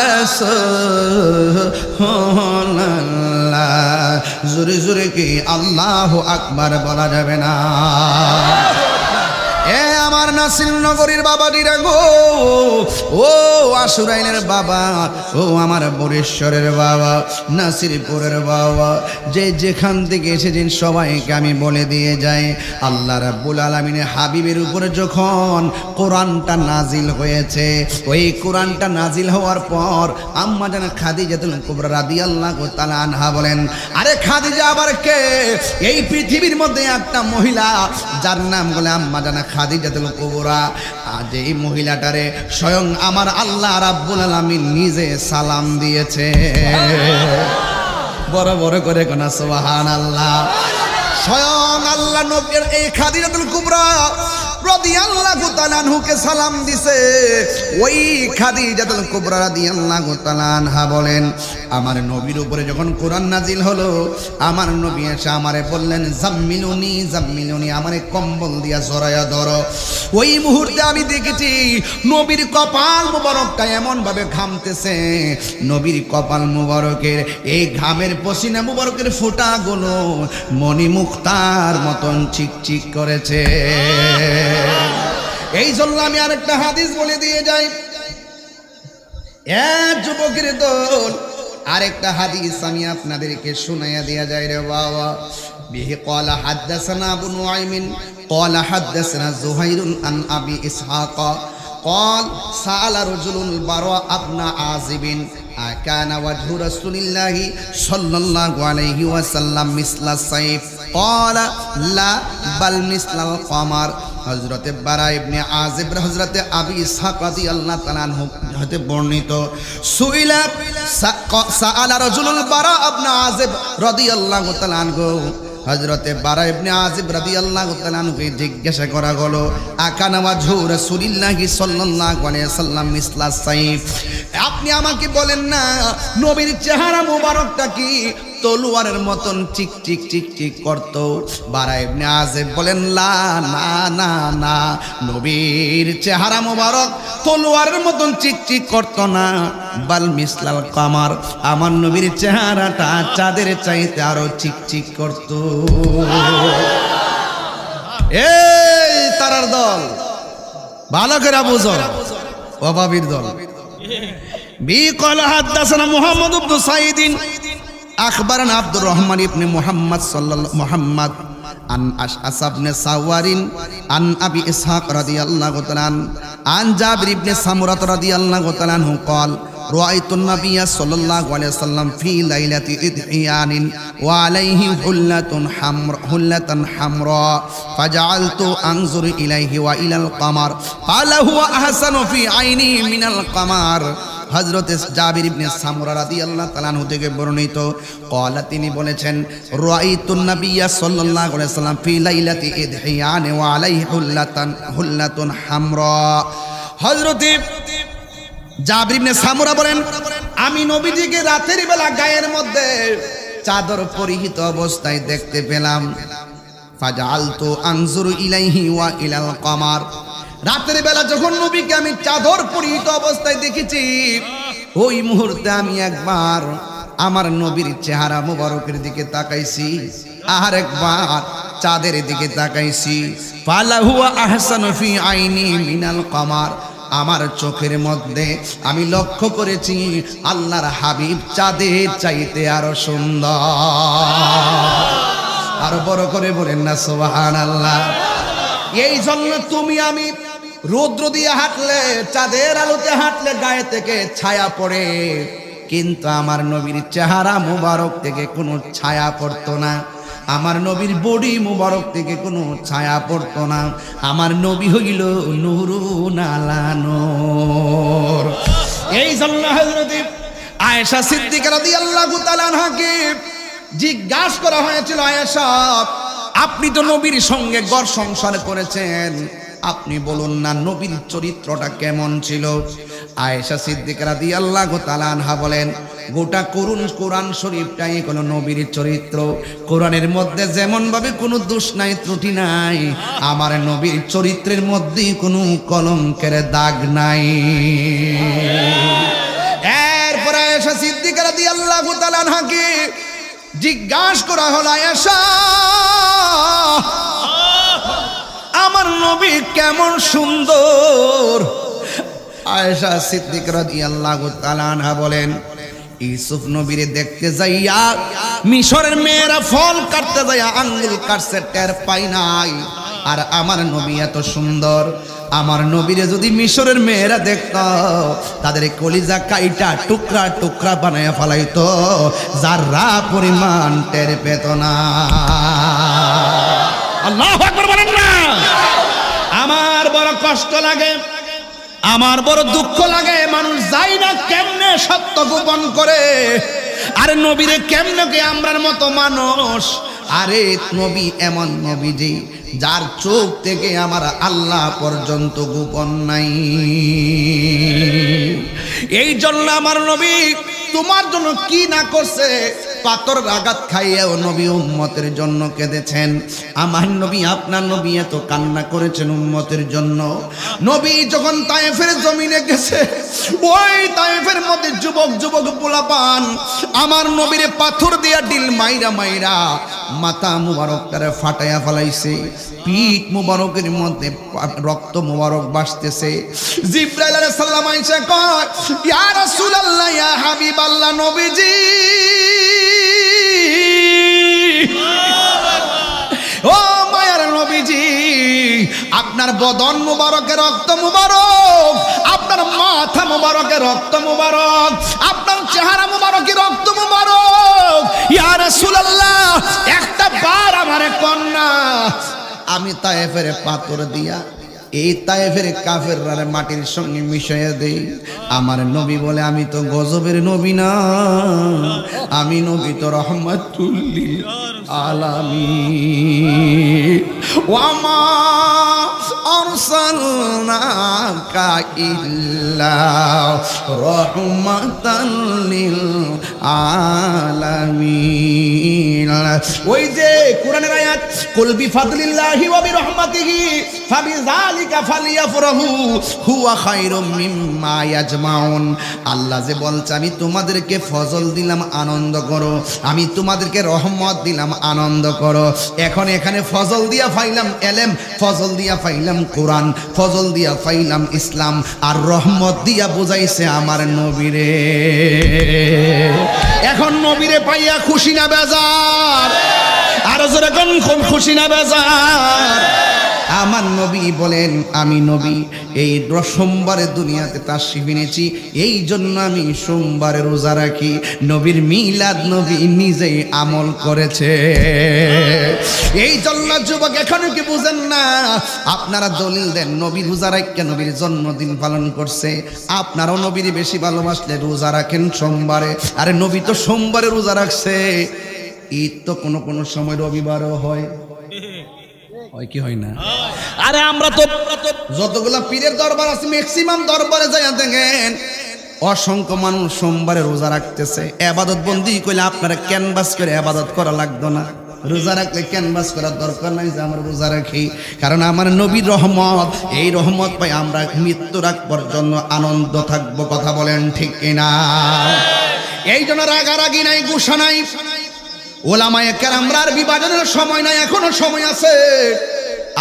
B: রাসূলুল্লাহ। জোরে জোরে কি আল্লাহু আকবার বলা যাবে না? এ আমার নাসির নগরীর বাবাটিরা গো, ও আশুরাইনের বাবা, ও আমার বরেশ্বরের বাবা, নাসিরপুরের বাবা, যে যেখান থেকে এসেছেন সবাইকে আমি বলে দিয়ে যাই, আল্লাহ রাব্বুল আলামিনের হাবিবের উপরে যখন কোরআনটা নাজিল হয়েছে, ওই কোরআনটা নাজিল হওয়ার পর আম্মা জান খাদিজাতুল কুবরা রাদিয়াল্লাহু তাআলা আনহা বলেন, আরে খাদিজা আবার কে? এই পৃথিবীর মধ্যে একটা মহিলা যার নাম বলে আম্মা জান খাদিজাতুল কুবরা। আজ এই মহিলাটারে স্বয়ং আমার আল্লাহ রাব্বুল আলামিন নিজে সালাম দিয়েছে। বড় বড় করে কোনা সুবহানাল্লাহ। স্বয়ং আল্লাহ নবীর এই খাদিজাতুল কুবরা রাদিয়াল্লাহু তাআলা আনহুকে সালাম দিছে। ওই খাদিজাতুল কুবরা রাদিয়াল্লাহু তাআলা আনহা বলেন, আমার নবীর উপরে যখন কোরআন নাজিল হলো, আমার নবী এসে আমারে বললেন, জাম্মিলুনি জাম্মিলুনি, আমারে কম্বল দিয়া জড়ায়া ধরো। ওই মুহূর্তে আমি দেখেছি নবীর কপাল মুবারকটা এমন ভাবে ঘামতেছে, নবীর কপাল মুবারকের এই ঘামের পসিনা মুবারকের ফোঁটাগুলো মণিমুক্তার মতন চিকচিক করেছে। এই জন্য আমি আরেকটা হাদিস বলে দিয়ে যাই, এক যুবকের দল, আরেকটা হাদিস আমি আপনাদেরকে শোনাইয়া দিয়া যাই রে বাবা। বিহি ক্বালা হাদাসানা আবু নুআইমিন ক্বালা হাদাসানা যুহাইরুন আন আবি ইসহাক قال سأل رجل البراء ابن عازب أكان وجه رسول الله صلى الله عليه وسلم مثل السيف قال لا بل مثل القمر। হযরত বারা ইবনে আজিব হযরত আবি ইসহাক রাদিয়াল্লাহু তাআলা আনহু হতে বর্ণিত, সুইলা সাআলা রাজুলুল বারা ইবনে আজিব রাদিয়াল্লাহু তাআলা আনহু, হযরতে বারা ইবনে আজিব রাদিয়াল্লাহু তাআলা আনহুকে জিজ্ঞাসা করা হলো, আকানা ওয়াজহু রাসূলিল্লাহি সাল্লাল্লাহু আলাইহি ওয়াসাল্লাম মিসলা সাইফ, আপনি আমাকে বলেন না নবীর চেহারা মোবারকটা কি তলোয়ারের মতন চিক চিক চিক চিক করত? বারা ইবনে আজিব বলেন, লা না না না, নবীর চেহারা মোবারক তলোয়ারের মতন চিক চিক করত না, বাল মিসলাল কামার, আমার নবীর চেহারাটা চাঁদের চাইতে আরো চিক চিক করত। এই তারার দল, ভালো করে বুঝো, অভাবীর দল। বি ক্বালা হাদাসানা মুহাম্মদ ইবনে সাঈদ أخبرنا عبد الرحمن بن محمد عن أشعث بن سوار عن أبي إسحاق رضي الله تعالى عنه عن جابر بن سمرة رضي الله تعالى عنه قال رأيت النبي صلى الله عليه وسلم في ليلة إضحيان وعليه حلة حمراء فجعلت أنظر إليه وإلى القمر قال هو أحسن في عيني من القمر। হযরত জাবির ইবনে সামুরা রাদিয়াল্লাহু তাআলা আনহু থেকে বর্ণিত, ক্বালা, তিনি বলেছেন, রাআইতুন নাবিয়্যা সাল্লাল্লাহু আলাইহি ওয়াসাল্লাম ফি লাইলাতি ইদহিয়ান ওয়া আলাইহি হুল্লাতুন হামরা। হযরত জাবির ইবনে সামুরা বলেন, আমি নবীজিকে রাতের বেলা গায়ের মধ্যে চাদর পরিহিত অবস্থায় দেখতে পেলাম। ফাজআলতু আনজুরু ইলাইহি ওয়া ইলাল কমার, রাতের বেলা যখন নবীকে আমি চাদর পরিহিত অবস্থায় দেখেছি, ওই মুহূর্তে আমি একবার আমার নবীর চেহারা মুবারকের দিকে তাকাইছি, আর একবার চাঁদের দিকে তাকাইছি। ফালা হুয়া আহসানু ফি আইনি মিনাল কমার, আমার চোখের মধ্যে আমি লক্ষ্য করেছি আল্লাহর হাবিব চাঁদের চাইতে আরো সুন্দর। আরো বড় করে বলেন না সুবহানাল্লাহ। এই জন্য তুমি আমি রৌদ্র দিয়ে হাঁটলে, চাঁদের আলোতে হাঁটলে গায়ে থেকে ছায়া পড়ে, কিন্তু আমার নবীর চেহারা মুবারক থেকে কোনো ছায়া পড়তো না, আমার নবীর বডি মুবারক থেকে কোনো ছায়া পড়তো না। আমার নবী হইল নূরুন আলা নূর। এই জন্য হযরত আয়েশা সিদ্দিকা রাদিয়াল্লাহু তাআলা আনহাকে জিজ্ঞাসা করা হয়েছিল, আয়েশা, আপনি তো নবীর সঙ্গে ঘর সংসার করেছেন, আপনি বলুন না নবীর চরিত্রটা কেমন ছিল? আয়েশা সিদ্দিকা রাদিয়াল্লাহু তাআলা আনহা বলেন, গোটা কোরআন শরীফটাই কোনো নবীর চরিত্র। কোরআনের মধ্যে যেমন ভাবে কোনো দোষ নাই, ত্রুটি নাই, আমার নবীর চরিত্রের মধ্যে কোনো কলঙ্কের দাগ নাই। এরপর আয়েশা সিদ্দিকা রাদিয়াল্লাহু তাআলা আনহাকে জিজ্ঞাসা করা হলো, আয়েশা আমার নবী কেমন সুন্দর? আয়েশা সিদ্দিকা রাদিয়াল্লাহু তাআলা আনহা বলেন, ইউসুফ নবীরে দেখতে যাইয়া মিশরের মেয়েরা ফল কাটতে যাইয়া আঙ্গুল কাটছে, টের পাই নাই। আর আমার নবী এত সুন্দর, আমার নবীরে যদি মিশরের মেয়েরা দেখত তাদের কলিজা কাইটা টুকরা টুকরা বানায়া ফেলাইতো, যারা পরিমাণ টের পেত না।
C: আল্লাহু আকবার বলেন না।
A: আমার বড় কষ্ট লাগে, আমার বড় দুঃখ লাগে, মানুষ যাই না কেমনে সত্য গোপন করে। আরে নবীরে কেমনে কে আমরার মতো মানুষ?
B: আরে নবী এমন নবী যে যার চোখ থেকে আমার আল্লাহ পর্যন্ত গোপন নাই।
A: এই জন্য আমার নবী তোমার জন্য কি না করছে।
B: পাথর আঘাত খাইয়াও নবী উম্মতের জন্য কেঁদেছেন। আমার নবী, আপনার নবী এত কান্না করেছেন উম্মতের জন্য।
A: নবী যখন তায়েফের জমিনে গেছে, ওই তায়েফের মধ্যে যুবক যুবক পোলাপান আমার নবীরে পাথর দিয়া ডিল মাইরা মাইরা
B: মাথা মুবারকটারে ফাটাইয়া ফেলাইছে, পিঠ মুবারকের মধ্যে রক্ত মুবারক বাসতেছে।
A: জিবরাইল আলাইহিস সালাম আইসা কয়, ইয়া রাসূলুল্লাহ, ইয়া হাবিবাল্লাহ, নবীজি ও মায়ার নবীজি, আপনার বদন মুবারকে রক্ত মুবারক, আপনার মাথা মুবারকে রক্ত মুবারক, আপনার চেহারা মুবারকে রক্ত মুবারক। ইয়া রাসূলুল্লাহ, একটা বার আমারে কন্যা।
B: আমি তায়েফের পাথর দিয়া এই তায়েফের কাফেররা মাটির সঙ্গে মিশিয়ে দেই। আমার নবী বলে, আমি তো গজবের নবী না, আমি নবী তো রহমাতুল লিল আলামিন। ওয়ামা আরসালনাকা ইল্লা রাহমাতাল লিল আলামিন।
A: ওই যে কোরআনের আয়াত, কুল বিফাদলিল্লাহি ওয়া বিরহমাতিহি ফাবিযালিকা ফালিয়াফরাহু হুয়া খায়রুম মিম্মা ইয়াজমাউন। আল্লাহ যে বলছে, আমি তোমাদেরকে ফজল দিলাম, আনন্দ করো, আমি তোমাদেরকে রহমত দিলাম, আনন্দ করো। এখন এখানে ফজল দিয়া পাইলাম এলেম, ফজল দিয়া পাইলাম কোরআন, ফজল দিয়া পাইলাম ইসলাম, আর রহমত দিয়া বুঝাইছে আমার নবীরে। এখন নবীরে পাইয়া খুশি না বেজার? আরো জোরে কোন খুশি না বেজার?
B: আমার নবী বলেন, আমি নবী এই সোমবারে দুনিয়াতে তাশরীফ এনেছি, এই জন্য আমি সোমবারে রোজা রাখি। নবীর মিলাদ নবী নিজেই আমল করেছে।
A: এই জন্য যুবক এখনো কি বুঝেন না?
B: আপনারা দলিল দেন নবী রোজা রাখে নবীর জন্মদিন পালন করছে। আপনারাও নবীর বেশি ভালোবাসলে রোজা রাখেন সোমবারে। আরে নবী তো সোমবারে রোজা রাখছে। ঈদ তো কোনো কোনো সময় রবিবারও হয়, হয় কি হয় না?
C: আরে আমরা তো
B: যতগুলা পীরের দরবার আছে ম্যাক্সিমাম দরবারে যাইয়া দেখেন অসংখ্য মানুষ সোমবারে রোজা রাখতেছে। এবাদত বন্দি কইলে আপনারা ক্যানভাস করে এবাদত করা লাগতো না। রোজা রাখলে ক্যানভাস করার দরকার নাই যে আমরা রোজা রাখি, কারণ আমার নবীর রহমত, এই রহমত পাই আমরা মৃত্যুর আগ পর্যন্ত আনন্দ থাকবো। কথা বলেন ঠিক কিনা?
A: এই জন্য রাগারাগি নাই, গুসা নাই, ওলামায়ে কেরামরার বিভাজনের সময় নাই, এখনো সময় আছে।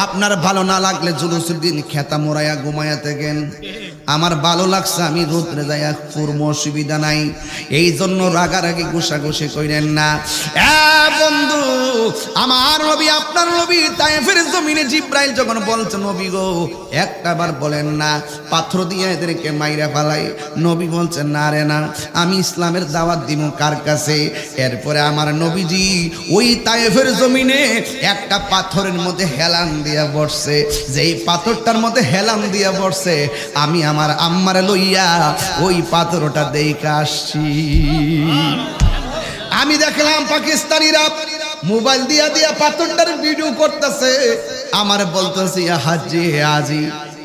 B: আপনার ভালো না লাগলে জুলুসের দিন খেতা মোড়াইয়া ঘুমাইয়া থাকেন। আমার ভালো লাগছে আমি রোদ্রে যাইয়া পূর্ব অসুবিধা নাই। এই জন্য রাগারাগি গুসাগুসি কইরেন না।
A: বন্ধু, আমার নবী, আপনার নবী তায়েফের জমিনে জিব্রাইল যখন বলছে, নবী গো
B: একটা বার বলেন না পাথর দিয়ে এদেরকে মাইরা ফেলাই। নবী বলছেন, না রে না, আমি ইসলামের দাওয়াত দিব কার কাছে? এরপরে আমার নবীজি ওই তায়েফের জমিনে একটা পাথরের মধ্যে হেলান দিয়া বসছে। যেই পাথরটার মধ্যে হেলান দিয়া বসছে, আমি আমার আম্মারে লইয়া ওই পাথরটা দেখে আসছি।
A: আমি দেখলাম পাকিস্তানিরা
B: মোবাইল দিয়া দিয়া পাথরটার ভিডিও করতেছে, আমার বলতেছে হাজি আজি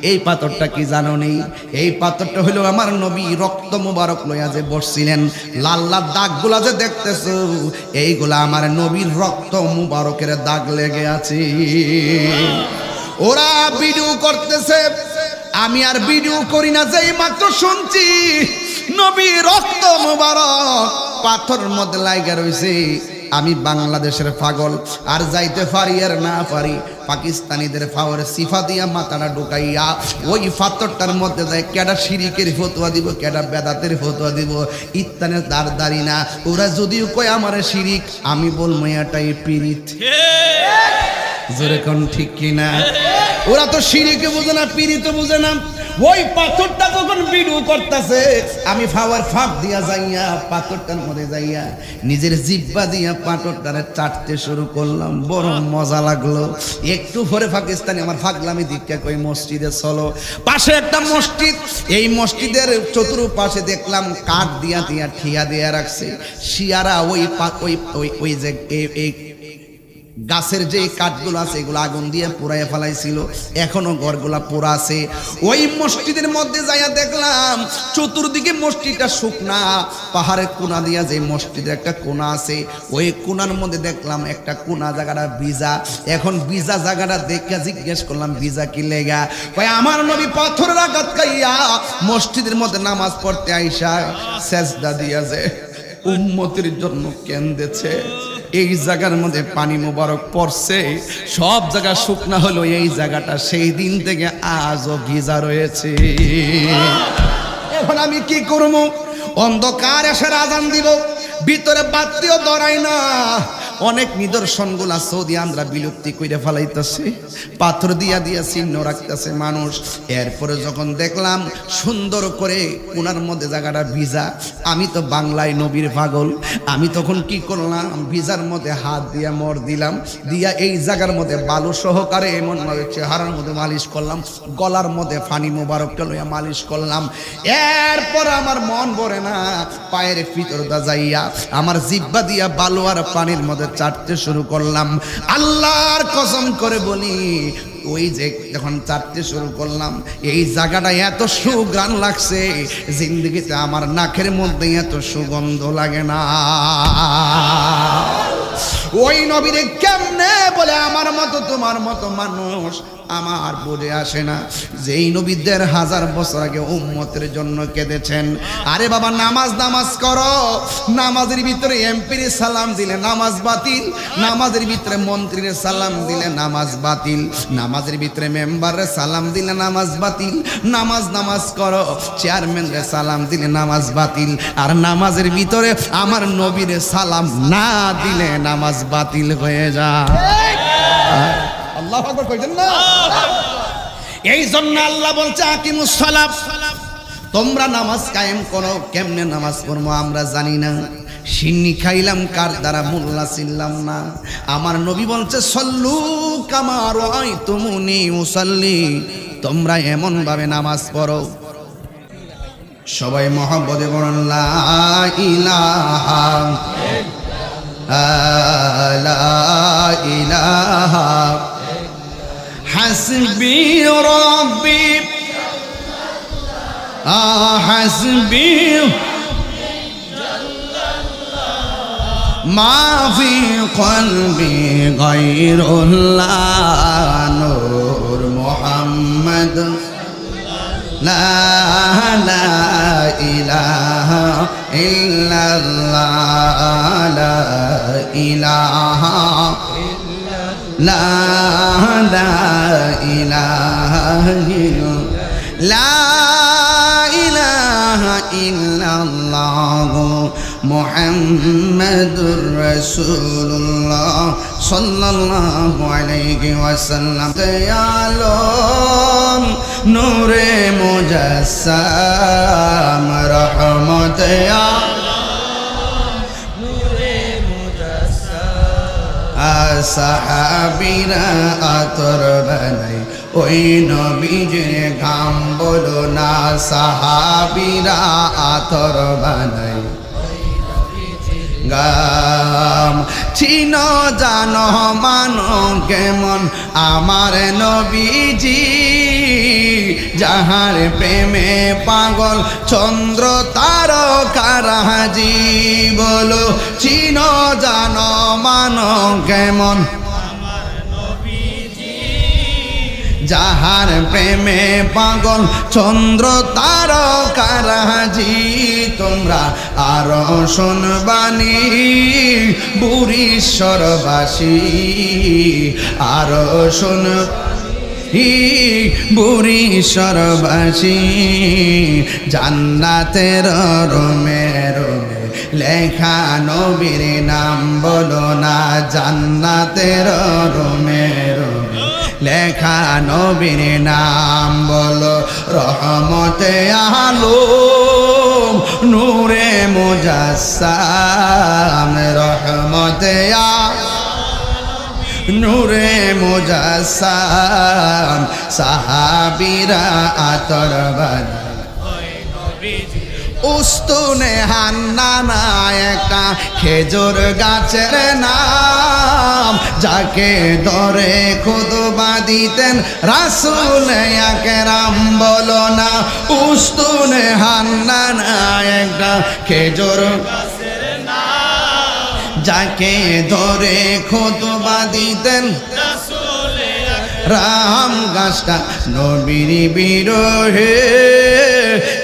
B: এই পাথরটা কি জানো নেই? এই পাথরটা হলো আমার নবী রক্ত মুবারক লইয়া যে বসছিলেন, লাল লাল দাগগুলা যে দেখতেছো এইগুলা আমার নবীর রক্ত মুবারকের দাগ লেগে আছে। ওরা ভিডিও করতেছে, আমি আর ভিডিও করি না, যেই মাত্র শুনছি নবী রক্ত মুবারক পাথরের মধ্যে লাগা রইছে, আমি বাংলাদেশের পাগল আর যাইতে পারি আর না পারি, পাকিস্তানিদের পাওয়ার সিফা দিয়া মাথাটা ঢুকাইয়া ওই পাথরটার মধ্যে যায় কেডা শিরিকের ফতোয়া দিব, কেডা বেদাতের ফতোয়া দিব, ইত্তানের দাঁড়ি না। ওরা যদিও কয় আমার শিরিক, আমি বলবো এটাই পীড়িত। জোরে কোন ঠিক কিনা? ওরা তো শিরিকে বুঝে না, পীড়িত বুঝে না। ওই পাথরটা যখন ভিডিও করতেছে, আমি ফাওয়ার ফাঁক দিয়া যাইয়া পাথরটার মধ্যে যাইয়া নিজের জিব্বা দিয়া পাথরটারে চাটতে শুরু করলাম, বড় মজা লাগলো। একটু পরে পাকিস্তানি আমার ফাগলামি দীক্ষা কই মসজিদে চলো, পাশে একটা মসজিদ, এই মসজিদের চতুর্পাশে দেখলাম কাঠ দিয়া দিয়া ঠিয়া দিয়া রাখছে, শিয়ারা ওই যে এই গাছের যে কাঠগুলো আছে এগুলো আগুন দিয়ে পুড়াইয়া ফেলাইছিল, এখনো ঘরগুলা পোড়া আছে। ওই মসজিদের মধ্যে যাইয়া দেখলাম চতুর্দিকে মসজিদটা শুকনা, পাহাড়ের কোনা দিয়া যে মসজিদের একটা কোনা আছে, ওই কোনার মধ্যে দেখলাম একটা কোনা জায়গাটা ভিজা। এখন ভিজা জায়গাটা দেখে জিজ্ঞেস করলাম ভিজা কি লেগা? কয় আমার নবী পাথরের আঘাত খাইয়া মসজিদের মধ্যে নামাজ পড়তে আইসা সেজদা দিয়া যে উম্মতের জন্য কেন্দেছে, এই জায়গার মধ্যে পানি মোবারক পড়ছে, সব জায়গা শুকনা হলো, এই জায়গাটা সেই দিন থেকে আজও ভিজা রয়েছে। এখন আমি কি করবো? অন্ধকার এসে আজান দিব, ভিতরে বাতিও ধরাই না। অনেক নিদর্শনগুলা সৌদি আমরা বিলুপ্তি করে ফেলাইতেছে, পাথর দিয়া দিয়া চিহ্ন রাখতেছে মানুষ। এরপরে যখন দেখলাম সুন্দর করে কোনার মধ্যে জায়গাটা ভিজা, আমি তো বাংলায় নবীর পাগল, আমি তখন কি করলাম, ভিজার মধ্যে হাত দিয়া মর দিলাম, দিয়া এই জায়গার মধ্যে বালু সহকারে এমন ভাবে চেহারার মধ্যে মালিশ করলাম, গলার মধ্যে ফানি মোবারকটা লইয়া মালিশ করলাম। এরপর আমার মন ভরে না, পায়ের ভিতর দা যাইয়া আমার জিব্বা দিয়া বালু আর পানির মধ্যে চাটতে শুরু করলাম। আল্লাহর কসম করে বলি, ওই যে যখন চাটতে শুরু করলাম এই জায়গাটা এত সুঘ্রাণ লাগছে, জিন্দগিতে আমার নাকের মধ্যে এত সুগন্ধ লাগে না। ওই নবীরে কেমনে বলে আমার মতো তোমার মতো মানুষ আমার বোঝে আসে না, যেই নবী ১৫০০ বছর আগে উম্মতের জন্য কেঁদেছেন। আরে বাবা নামাজ করো, নামাজের ভিতরে এমপির সালাম দিলে নামাজ বাতিল, নামাজের ভিতরে মন্ত্রীর সালাম দিলে নামাজ বাতিল, নামাজের ভিতরে মেম্বারের সালাম দিলে নামাজ বাতিল। নামাজ করো, চেয়ারম্যানের সালাম দিলে নামাজ বাতিল, আর নামাজের ভিতরে আমার নবীর সালাম না দিলে নামাজ বাতিল হয়ে যায়। আল্লাহু আকবার কইতেন না? এই জন্য আল্লাহ বলছে আকিমুস সালাত, তোমরা নামাজ কায়েম করো। কেমনে নামাজ পড়বো আমরা জানি না, সিন্নি খাইলাম কার দ্বারা মোল্লা ছিলাম না। আমার নবী বলছে সল্লু কামা রাআইতুমুনি উসাল্লি, তোমরা এমন ভাবে নামাজ পড়ো। সবাই মহব্বতে বলেন লা ইলাহা ইলাহা হাসবি রব্বি হাসবি মা ফি কলবি গায়রুল্লাহ নূর মুহাম্মদ লা ইলাহা ইল্লাল্লাহ লা ইলাহা লা ইলাহা ইল্লাল্লাহ মুহাম্মাদুর রাসূলুল্লাহ সাল্লাল্লাহু আলাইহি ওয়াসাল্লাম। দয়ালম নূরে মুজাসসাম রহমতে সাহাবীরা আতর বানাই ওই নবীজির গাম বলো না, সাহাবীরা আতর বানাই গাম চিনো জানো মানো কেমন আমার নবীজি যাহার প্রেমে পাগল চন্দ্র তারকারাজি বলো চিনো জানো মানো কেমন যাহার প্রেমে পাগল চন্দ্র তারকারাজি তোমরা আরো শুনবানি বুড়িশ্বরবাসী আরো শুন বুড়িশ্বরবাসী জান্নাতের রোমে রোমে লেখা নবীর নাম বলো না জান্নাতের রোমে রোমে লেখা নবীর নাম বলো রহমতে আলম নূরে মুজাসসাম রহমতে নূরে মুজাসসাম সাহাবীরা আতর বানায় উস্তুনে হান্নানা একটা খেজুর গাছের নাম যাকে ধরে খুতবা দিতেন রাসূল আকরাম বলো না উস্তুনে হান্নানা একটা খেজুর গাছের নাম যাকে ধরে খুতবা দিতেন রাসূল রাম গাছটা নবীর বিরহে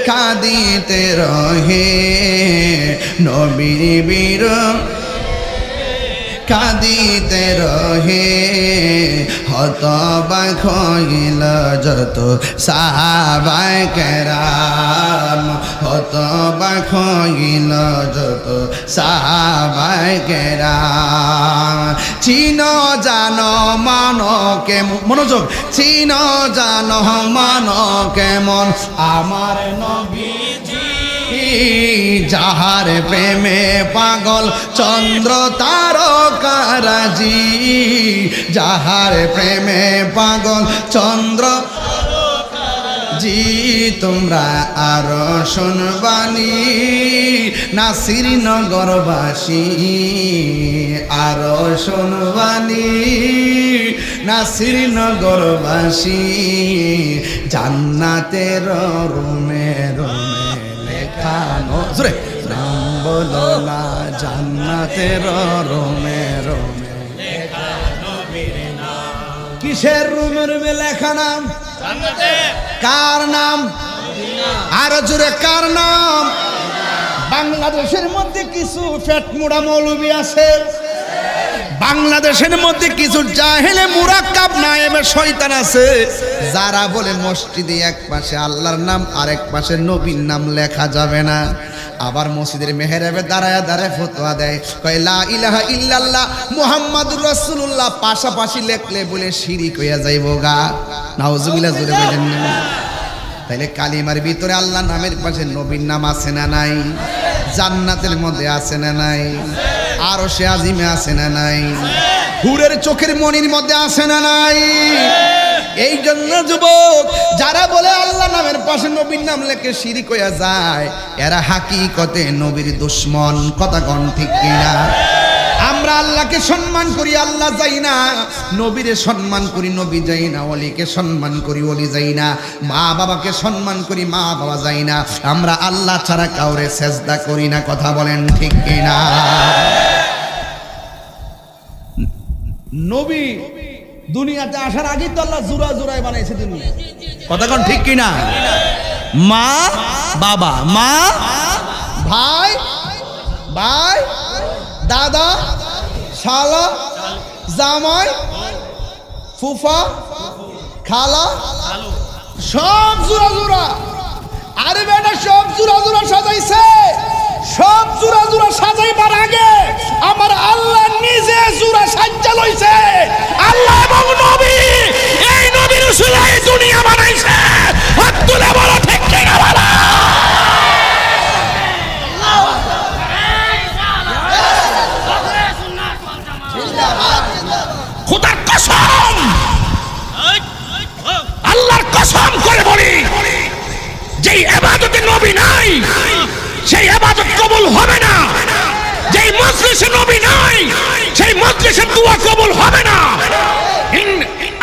B: কাঁদিতে রহে নবীর বিরহ কাঁদিতে রহে হতবাক হইল যত সাহাবায়ে কেরাম হতবাক হইল যত সাহাবায়ে কেরাম চিনো জানো মানো কেমন মনোযোগ চিনো জানো মানো কেমন আমার নবীজি যাহার প্রেমে পাগল চন্দ্র তারকারাজি যাহার প্রেমে পাগল চন্দ্র জি তোমরা আরো শুনবানি নাসির নগরবাসী আরো শুনবানি নাসির নগরবাসী জান্নাতের রোমে রোমে লেখানো জোরে নাম বলো না জান্নাতের রোমে রোমে কিসের রোমে রোমে লেখা নাম কার নাম আরো জোরে কার নাম বাংলাদেশের মধ্যে কিছু ফেটমুড়া মৌলবী আছে বাংলাদেশের মধ্যে কিছু জাহেলে মুরাক্কাব নায়েবে শয়তান আছে যারা বলে মসজিদে এক পাশে আল্লাহর নাম আরেক পাশে নবীর নাম লেখা যাবে না আবার মসজিদের মেহরাবে দাঁড়ায় দাঁড়ায় ফতোয়া দেয় কয় লা ইলাহা ইল্লাল্লাহ মুহাম্মাদুর রাসূলুল্লাহ পাশাপাশি লেখলে বলে শিরিক হইয়া যাইবো গা নাউজুবিল্লাহ জোরে বলেন না তাইলে কালিমার ভিতরে আল্লাহ নামের পাশে নবীর নাম আছে না নাই জান্নাতের মধ্যে আছে না নাই আরশে আজিমে আছে না নাই হুরের চোখের মনির মধ্যে আছে না নাই এই জন্য যুবক যারা বলে আল্লাহ নামের পাশে নবীর নাম লেখে শিরিক হইয়া যায় এরা হাকিকতে নবীর দুশমন কথা কোন ঠিক কিনা আমরা আল্লাহকে সম্মান করি আল্লাহ যাই না নবীরে সম্মান করি নবী যাই না ওলিকে সম্মান করি ওলি যাই না মা বাবাকে সম্মান করি মা বাবা যাই না আমরা আল্লাহ ছাড়া কাউরে সেজদা করি না কথা বলেন ঠিক কিনা নবী দুনিয়াতে আসার আগেই তো আল্লাহ জোড়া জোড়ায় বানাইছে দুনিয়া কথা কোন ঠিক কিনা মা বাবা মা ভাই ভাই দাদা শালা জামাই ফুফা খালা সব জোড়া জোড়া আরে বেটা সব জোড়া জোড়া সাজাইছে সব জোড়া জোড়া সাজাইবার আগে আমার আল্লাহ নিজে জোড়া সাজ্জা লইছে আল্লাহ এবং নবী এই নবীর উসিলায় দুনিয়া বানাইছে হাত তুলে বলো ঠিক কিনা বলো খোদার কসম আল্লাহর কসম করে বলি যেই ইবাদতে নবী নাই সেই ইবাদত কবুল হবে না
C: যেই মজলিসে নবী নাই সেই মজলিসের দোয়া কবুল হবে না।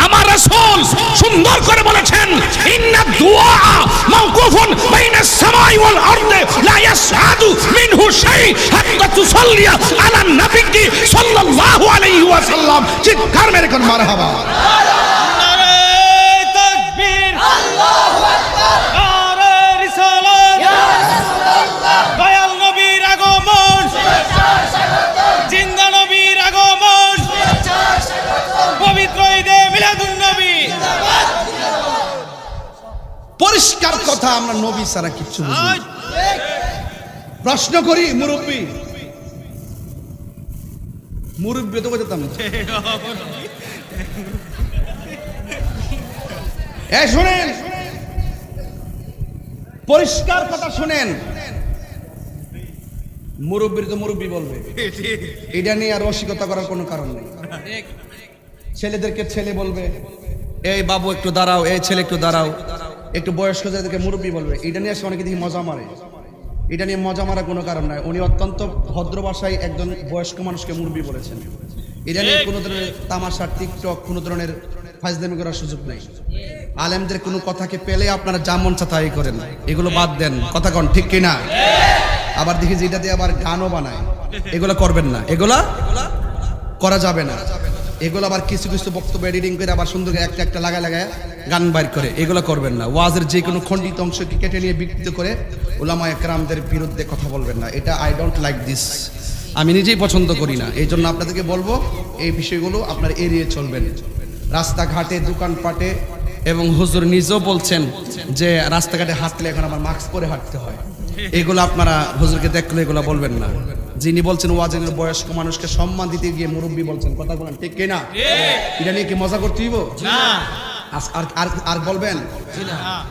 C: আমার রাসূল সুন্দর করে বলেছেন, ইন্না দুআ মাওকুফুন বাইনাস সামাই ওয়াল আরদি লা ইয়াসআদু মিনহু শাই হাত্তা তুসাল্লিয়া আলা নবী সাল্লাল্লাহু আলাইহি ওয়াসাল্লাম। চিৎকার মেরে কোন মারহাবা।
D: নারে তাকবীর, আল্লাহু আকবার, নারে রিসালাত, ইয়া রাসূলুল্লাহ, দয়াল নবীর আগমন, জিন্দা নবীর আগমন, পবিত্র ঈদে মিলাদুন নবী।
A: পরিষ্কার কথা, আমরা নবী ছাড়া কিচ্ছু বুঝি না। প্রশ্ন করি মুরব্বী তো বোঝাতাম না। এই শুনেন, পরিষ্কার কথা শুনেন, মুরব্বীর তো মুরব্বী বলবে, এটা নিয়ে আর রসিকতা করার কোনো কারণ নেই। ছেলেদেরকে ছেলে বলবে, এই বাবু একটু দাঁড়াও, এই ছেলে একটু দাঁড়াও। একটু বয়স্ক যাদেরকে মুরব্বী বলবে, এটা নিয়ে অনেকে দেখি মজা মারে। এটা নিয়ে মজা মারার কোনো কারণ নাই। উনি অত্যন্ত ভদ্র ভাষায় একজন বয়স্ক মানুষকে মুরব্বী বলেছেন। এটা নিয়ে কোনো ধরনের তামাশা, টিকটক, কোনো ধরনের ফাজলামি করার সুযোগ নেই। আলেমদের কোনো কথাকে পেলে আপনারা যা মন চায় তাই করেন, এগুলো বাদ দেন। কথা কন ঠিক কিনা? আবার দেখি যে এটা দিয়ে আবার গানও বানায়, এগুলো করবেন না, এগুলা করা যাবে না। এগুলো আবার কিছু কিছু বক্তব্য এডিটিং করে আবার সুন্দর একটা একটা লাগায় লাগায় গান বাইর করে, এগুলো করবেন না। ওয়াজের যে কোনো খণ্ডিত অংশকে কেটে নিয়ে বিকৃত করে উলামায়ে কেরামদের বিরুদ্ধে কথা বলবেন না। এটা আই ডোন্ট লাইক দিস, আমি নিজেই পছন্দ করি না। এই জন্য আপনাদেরকে বলবো, এই বিষয়গুলো আপনার এড়িয়ে চলবেন। রাস্তাঘাটে, দোকানপাটে, এবং হুজুর নিজেও বলছেন যে রাস্তাঘাটে হাঁটলে এখন আমার মাস্ক পরে হাঁটতে হয়। এগুলো আপনারা হুজুরকে দেখলে এগুলো বলবেন না। যিনি বলছেন ওয়াজের বয়স্ক মানুষকে সম্মান দিতে গিয়ে মুরব্বী বলছেন, কথা বলেন ঠিক কিনা? এটা নিয়ে কি মজা করতে হইব? আর বলবেন?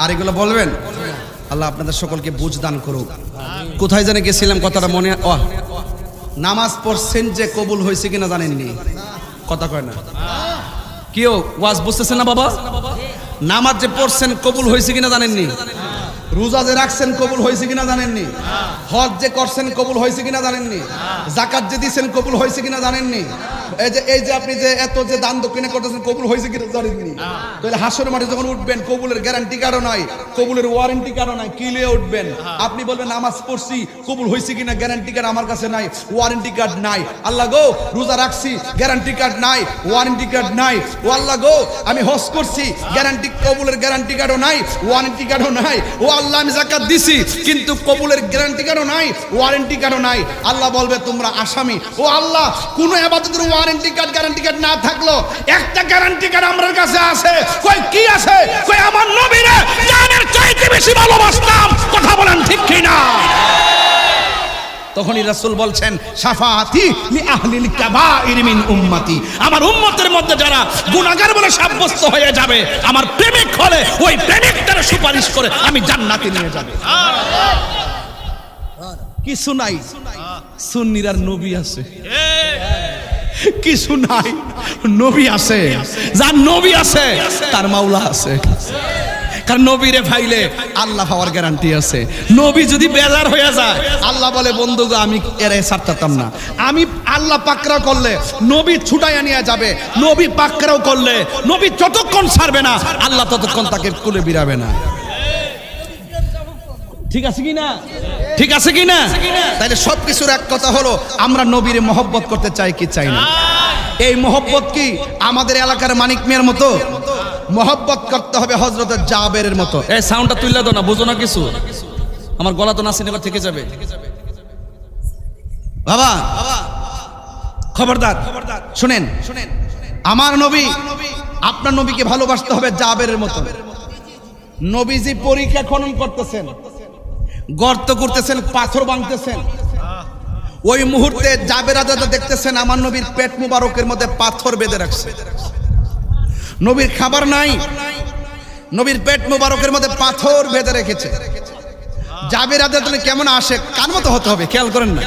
A: আর এগুলো বলবেন? আল্লাহ আপনাদের সকলকে বুঝ দান করুক। কোথায় জানে গেছিলাম কথাটা মনে, নামাজ পড়ছেন যে কবুল হয়েছে কিনা জানেননি? কথা কয় না কেউ। ওয়াজ বুঝতেছেন না বাবা? নামাজ যে পড়ছেন কবুল হয়েছে কিনা জানেননি? রোজা যে রাখছেন কবুল হয়েছে কিনা জানেননি? হজ যে করছেন কবুল হয়েছে কিনা জানেননি? যাকাত যে দিচ্ছেন কবুল হয়েছে কিনা জানেননি? এই যে আপনি যে এত যে দান দক্ষিণা করতেছেন কবুল হয়েছে কিনা জানেননি? তাহলে হাসর মাঠে যখন উঠবেন, কবুলের গ্যারান্টি কারো নাই, কবুলের ওয়ারেন্টি কারো নাই, কি লিয়ে উঠবেন? আপনি বলবেন নামাজ পড়ছি কবুল হয়েছে কিনা গ্যারান্টি কার্ড আমার কাছে নাই, ওয়ারেন্টি কার্ড নাই। আল্লাহ গো, রোজা রাখছি গ্যারান্টি কার্ড নাই, ওয়ারেন্টি কার্ড নাই। ও আল্লাহ গো, আমি হজ করছি গ্যারান্টি, কবুলের গ্যারান্টি কার্ডও নাই, ওয়ারেন্টি কার্ডও নাই। ও আল্লাহ, আমি যাকাত দিছি কিন্তু কবুলের গ্যারান্টি কার্ডও নাই, ওয়ারেন্টি কার্ডও নাই। আল্লাহ বলবে তোমরা আসামি। ও আল্লাহ, কোন ইবাদতের ওয়ারেন্টি কার্ড, গ্যারান্টি কার্ড না থাকলো একটা গ্যারান্টি কার্ড আমার কাছে আছে। কই কি আছে? কই আমার নবীরে জানের চাইতে বেশি ভালোবাসতাম। কথা বলেন ঠিক কিনা? তখনই রাসূল বলছেন, শাফাআতি লি আহলিল কাবাইর মিন উম্মতি, আমার উম্মতের মধ্যে যারা গুনাহগার বলে সাব্যস্ত হয়ে যাবে, আমার প্রেমিক হলে ওই প্রেমিকদের সুপারিশ করে আমি জান্নাতে নিয়ে যাব। কিছু নাই, সুন্নির আর নবী আছে। কিছু নাই, নবী আছে। যার নবী আছে তার মাওলা আছে। কারণ নবীরে ভাইলে আল্লাহ পাওয়ার গ্যারান্টি আছে। নবী যদি বেজার হয়ে যায়, আল্লাহ বলে বন্ধু গো, আমি এরে ছাড়তাম না। আমি আল্লাহ পাকড়াও করলে নবী ছুটাইয়া নিয়ে যাবে, নবী পাকড়াও করলে নবী যতক্ষণ ছাড়বে না, আল্লাহ ততক্ষণ তাকে কুলে বিরাবে না। ঠিক আছে কি না? ঠিক আছে কি না? তাইলে সবকিছুর এক কথা হলো, আমরা নবীর মহব্বত করতে চাই কি চাই না? এই মহব্বত কি আমাদের এলাকার মানিক মিয়ার মতো? মহব্বত করতে হবে হযরত জাবেরের মতো। এই সাউন্ডটা তুইলা দাও না, বুঝো না কিছু? আমার গলা তো নাসিনেবার থেকে যাবে। বাবা খবরদার, শুনেন, আমার নবী, আপনার নবীকে ভালোবাসতে হবে জাবেরের মতো। নবীজি পরীক্ষা খনন করতেছেন, গর্ত করতেছেন, পাথর ভাঙতেছেন। ওই মুহূর্তে জাবের আজাদা দেখতেছেন আমার নবীর পেট মুবারকের মধ্যে পাথর বেঁধে রাখছে। নবীর খাবার নাই, নবীর পেট মুবারকের মধ্যে পাথর বেঁধে রেখেছে। জাবের আজাদা কেমন আসে, কার মতো হতে হবে খেয়াল করেন না।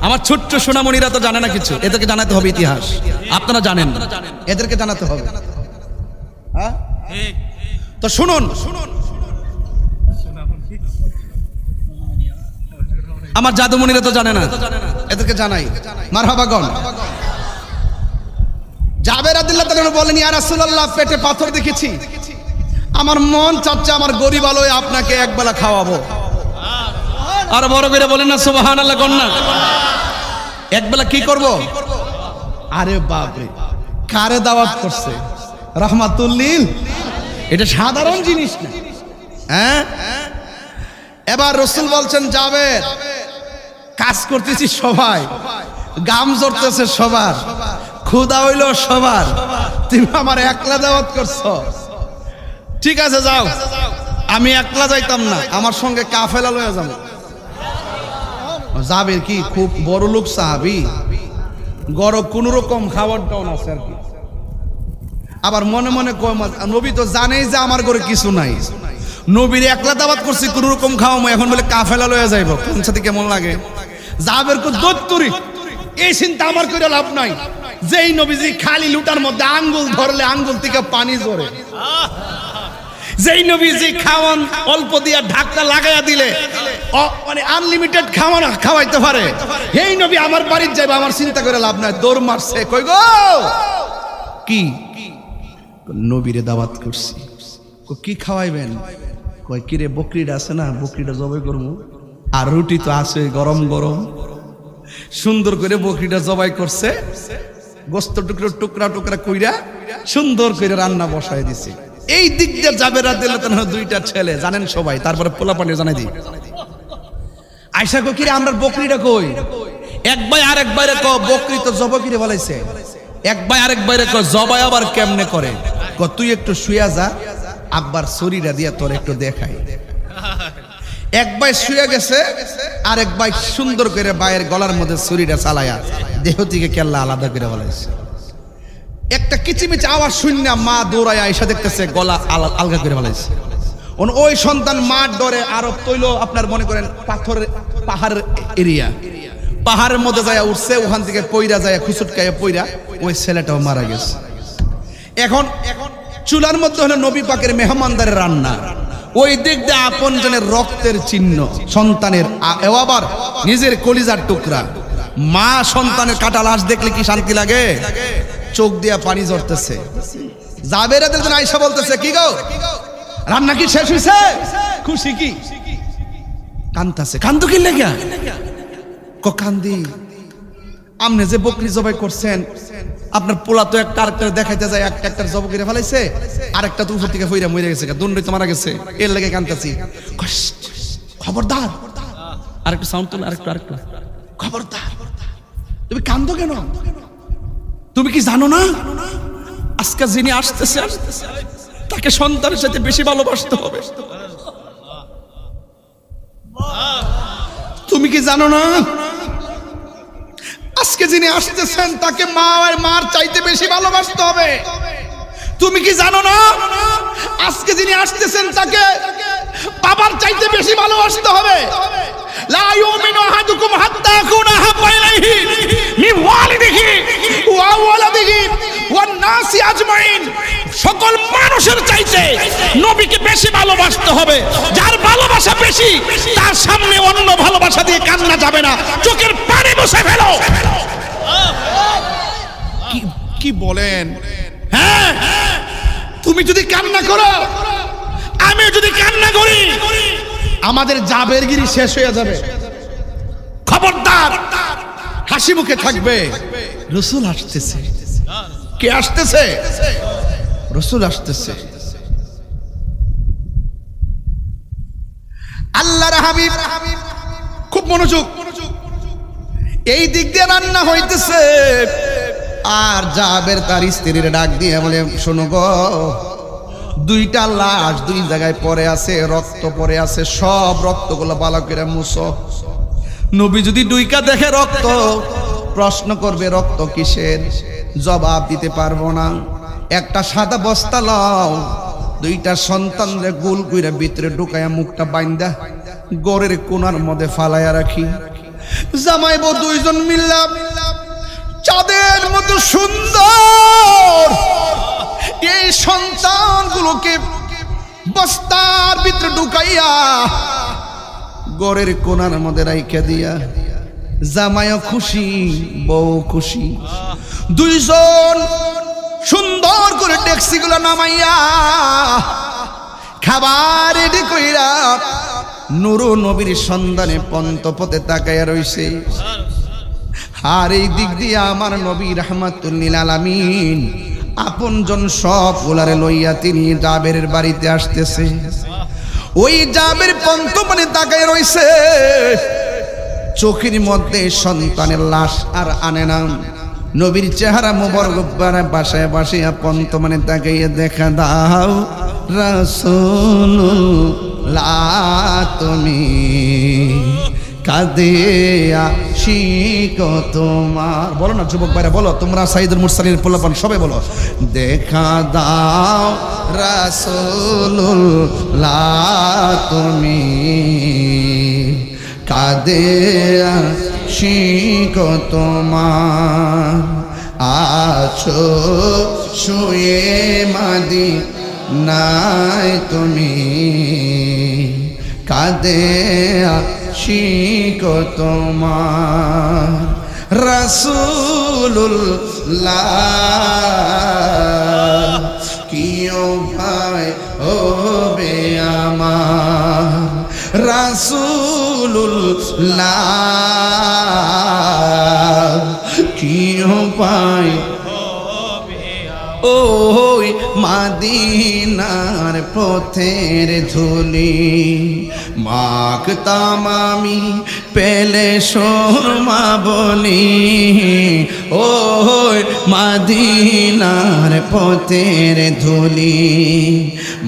A: আমার ছোট্ট সোনামণিরা তো জানে না কিছু, এদেরকে জানাতে হবে ইতিহাস। আপনারা জানেন, এদেরকে জানাতে হবে। হ্যাঁ, তো শুনুন, আমার জাদুমণিরা তো জানে না, আপনাদেরকে জানাই মারহাবাগন। জাবের রাদিয়াল্লাহু তাআলা বলেন, ইয়া রাসূলুল্লাহ, পেটে পাথর দেখেছি, আমার মন চাচ্ছে আমার গরিব আলোয় আপনাকে একবেলা খাওয়াবো। আর বড় করে বলেন না সুবহানাল্লাহ, কন্যা একবেলা কি করব? আরে বাপরে, কারে দাওয়াত করছে? রাহমাতুল্লিল, এটা সাধারণ জিনিস না। হ্যাঁ, এবার রাসূল বলছেন, জাবের, কাজ করতেছি সবাই, গাম জড়তেছে সবার, ক্ষুধা হইল সবার, তুমি আমার একলা দাওয়াত করছো। ঠিক আছে যাও, আমি একলা যাইতাম না, আমার সঙ্গে কাফেলা লয়ে যাবো। জাবের কি খুব বড় লোক সাহাবী, গড় কোন রকম খাবার টাউন আছে আর কি। আবার মনে মনে কয়, নবী তো জানেই যে আমার ঘরে কিছু নাই, নবীর একলা দাওয়াত করছি, কোন রকম খাওয়ামো, এখন বলে কাফেলা লয়ে যাইব, কোন সাথে কেমন লাগে? জাবের কো দত্তরি, এই চিন্তা আমার করে লাভ নাই। যেই নবীজি খালি লুটার মধ্যে আঙ্গুল ধরলে আঙ্গুল থেকে পানি ঝরে, যেই নবীজি খাওয়ান অল্প দিয়া ঢাকনা লাগাইয়া দিলে মানে আনলিমিটেড খাওয়াইতে পারে, এই নবী আমার বাড়ির যাইবা, আমার চিন্তা করে লাভ নাই। দৌড় মারছে, কই গো কি? নবীরে দাওয়াত করছি। কি খাওয়াইবেন? কয় কিরে, বকরিটা আছে না, বকরিটা জবাই করবো, আর রুটি তো আছে গরম গরম। সুন্দর করে বকরিটা জবাই করছে, গোস্ত টুকরো টুকরা টুকরা কইরা সুন্দর করে রান্না বসায় দিছে। এই দিক দিয়ে জাবের রাদিয়াল্লাহু তাআলা দুইটা ছেলে, জানেন সবাই। তারপরে পোলাপানি জানাই দিই, আয়সা কো কিরে আমরা বকরিটা কই? এক ভাই আরেক ভাইরে কো বকরি তো জবাই করে বলাইছে। এক ভাই আরেক ভাইরে কো জবাই আবার কেমনে করে? কো তুই একটু শুয়া যা, আব্বার শরীরা দিয়া তোর একটু দেখাই। এক ভাই শুয়ে গেছে, আরেক ভাই সুন্দর করে ভাইয়ের গলার মধ্যে ছুরিটা চালায়া দেহ থেকে কেল্লা আলাদা করে বলাইছে। একটা কিচিমিচি আওয়াজ শুনে মা দৌড়ায় আইসা দেখতেছে গলা আলগা করে বলাইছে। ওই সন্তান মার ডরে আরব তৈল, আপনার মনে করেন পাথরের পাহাড় এরিয়া, পাহাড়ের মধ্যে যায় উঠছে, ওখান থেকে পইরা যায় খুচুটকায় পইরা ওই ছেলেটাও মারা গেছে। এখন চুলার মধ্যে হলো নবী পাকের মেহমানদারের রান্না, ওই দিক দিয়ে আপন জনের রক্তের চিহ্ন সন্তানের, আবার নিজের কলিজার টুকরা। মা সন্তানের কাটা লাশ দেখলে কি শান্তি লাগে? চোখ দিয়া পানি ঝরতেছে। জাবের রাদিয়াল্লাহু তাআলা আয়েশা বলতেছে, কি গো রান্না কি শেষ হইছে? খুশি কি? কান্দতেছে। কান্দো কি লাগা? ক কান্দি, আপনি যে বকরি জবাই করছেন, আপনার পোলা তো একটা আরেকটা দেখাইতে যায়, একটা জবাই করে ফেলাইছে, আরেকটা তো উপর থেকে ফইরা মরে গেছে, দণ্ডই তো মারা গেছে, এর লাগে কান্দতেছি। খবরদার, আরেকটু সাউন্ড তোল, আরেকটু খবরদার, তুমি কান্দো কেন? তুমি কি জানো না আজকে যিনি আসতেছেন তাকে সন্তানের সাথে বেশি ভালোবাসতে হবে? তুমি কি জানো না আজকে যিনি আসতেছেন তাকে মা আর মার চাইতে বেশি ভালোবাসতে হবে? তুমি কি জানো না আজকে যিনি আসতেছেন তাকে বাবার চাইতে বেশি ভালোবাসতে হবে? লা ইউমিনু আহাদুকুম হাত্তা আকুনা হাব্বা ইলাইহি মিন ওয়ালিদিহি ওয়া ওয়ালাদিহি ওয়ান নাসি আজমাইন। সকল মানুষের চাইতে নবীকে বেশি ভালোবাসতে হবে। যার ভালোবাসা বেশি, তার সামনে অন্য ভালোবাসা দিয়ে কান্না যাবে না, চোখের পানি মুছে ফেলো। কি বলেন? হ্যাঁ, তুমি যদি কান্না করো, আমি যদি কান্না করি, আমাদের জাবেরগিরি শেষ হয়ে যাবে। খবরদার, হাসি মুখে থাকবে। রাসূল আসতেছে। কে আসতেছে? রাসূল আসতেছে। আল্লাহর হাবিব, খুব মনোযোগ, এই দিক দিয়ে রান্না হইতেছে, আর জাবের তার স্ত্রীর ডাক দিয়ে বলে, শোনো গো, দুইটা লাশ দুই জায়গায় পড়ে আছে, রক্ত পড়ে আছে, সব রক্তগুলো ভালো করে মুছো। নবী যদি দুইকা দেখে রক্ত, প্রশ্ন করবে রক্ত কিসের, জবাব দিতে পারবো না। একটা সাদা বস্তা লাও, দুইটা সন্তানরে গোল কইরা ভিতরে ঢুকায়া মুখটা বাইন্দা গড়ের কোণার মধ্যে ফালাইয়া রাখি। জামাই বউ দুইজন মিল্লা চাঁদের মতো সুন্দর এই সন্তানগুলোকে বস্তার ভিতরে ঢুকাইয়া গড়ের কোণার মধ্যে রাইখা দিয়া
B: জামাইও খুশি, বউ খুশি। দুইজন সুন্দর করে ট্যাক্সিগুলো নামাইয়া খাবার রেডি কইরা নুরু নবীর সন্ধানে পন্তপথে তাকাইয়া রইছে। আর এই দিক দিয়ে আমার নবী রাহমাতুল লিল আলামিন আপনজন সব গুলারে লইয়া তিনি জাবেরের বাড়িতে আসতেছে। ওই জাবের পন্তপথে তাকাইয়া রইছে, চোখের মধ্যে সন্তানের লাশ আর আনে না। নবীর চেহারা মোবারক বাসায় বাসায় পন্তপথে তাকাইয়া দেখা দাও রাসূলুল্লাহ তুমি কাঁদে আশিক তোমার। বলো না যুবক ভাইরা, বলো তোমরা সাইদুল মুরসালিন পোলাপান সবাই বলো, দেখা দাও রাসূলুল্লাহ তুমি কাঁদে আশিক তোমার। আছো শুয়ে মদিনায় তুমি কাঁদে আশিক তোমার। রাসূলুল্লাহ কিও ভাই হবে আমার, রাসূলুল্লাহ কিও ভাই ওই মাদিনার পথের ধুলি মাখতাম আমি পেলে শর্মা বলি। ওই মাদিনার পথের ধুলি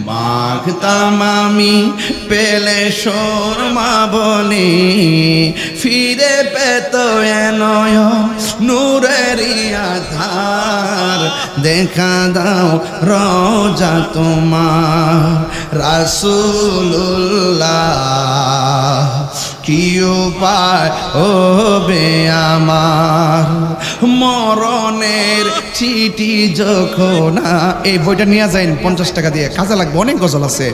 B: মাখতাম আমি পেলে শর্মা বলি। ফিরে পেত এনয় নূরেরি আধার, দেখা দাও রোজা তোমার। রাসূলুল্লাহ কি উপায় হবে আমার, মরণের চিঠি যখন এই বইটা নিয়ে যাইন 50 টাকা দিয়ে, কাজে লাগবে, অনেক গজল আছে।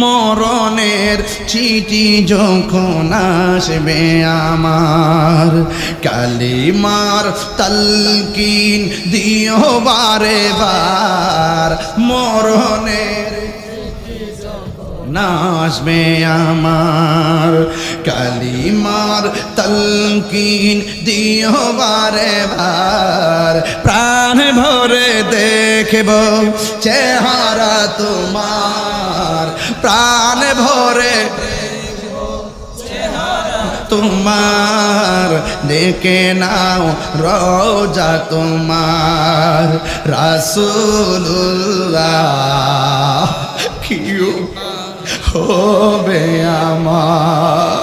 B: মরণের চিঠি যখন আসবে আমার, কালিমার তালকিন দিও বারে বার। মরণের নাসবে আমার, কালিমার তালকিন দিও বারে বার। প্রাণ ভরে দেখব চেহারা তোমার, প্রাণ ভরে তোমার, দেখে নাও রোজা তোমার। রাসূলুল্লাহ কি হবে আমার,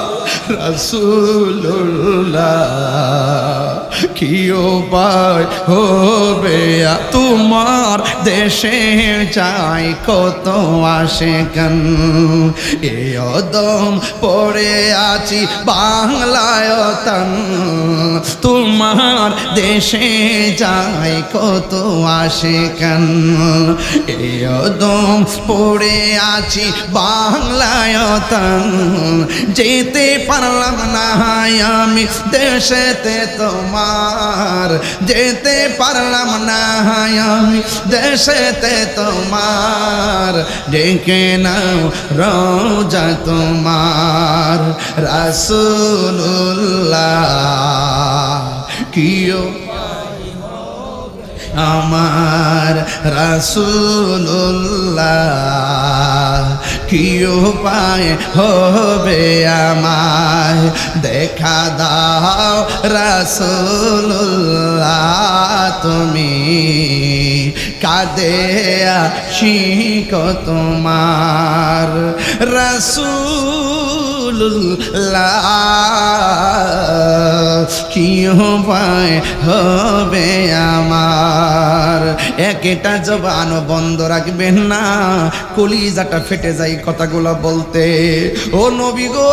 B: রাসূলুল্লাহ কি উপায় হবে তোমার। দেশে যাই কত আশিকান, এ অদম পড়ে আছি বাংলায় তান। তোমার দেশে যাই কত আশিকান, এ অদম পড়ে আছি বাংলায় তান। যেতে পারলাম না আমি দেশেতে তোমার, যেতে পারলাম না আমি দেশেতে তোমার। ডেকে নাও রোজা তোমার। রাসূলুল্লাহ কিও আমার, রাসূলুল্লাহ কি উপায় হবে আমায়। দেখা দাও রাসূলুল্লাহ তুমি কাঁদে আশিক তোমার। রাসূলুল্লাহ কি উপায় হবে আমার। একটা জবান বন্ধ রাখবেন না, কলিজাটা ফেটে যায় কথাগুলো বলতে। ও নবী গো,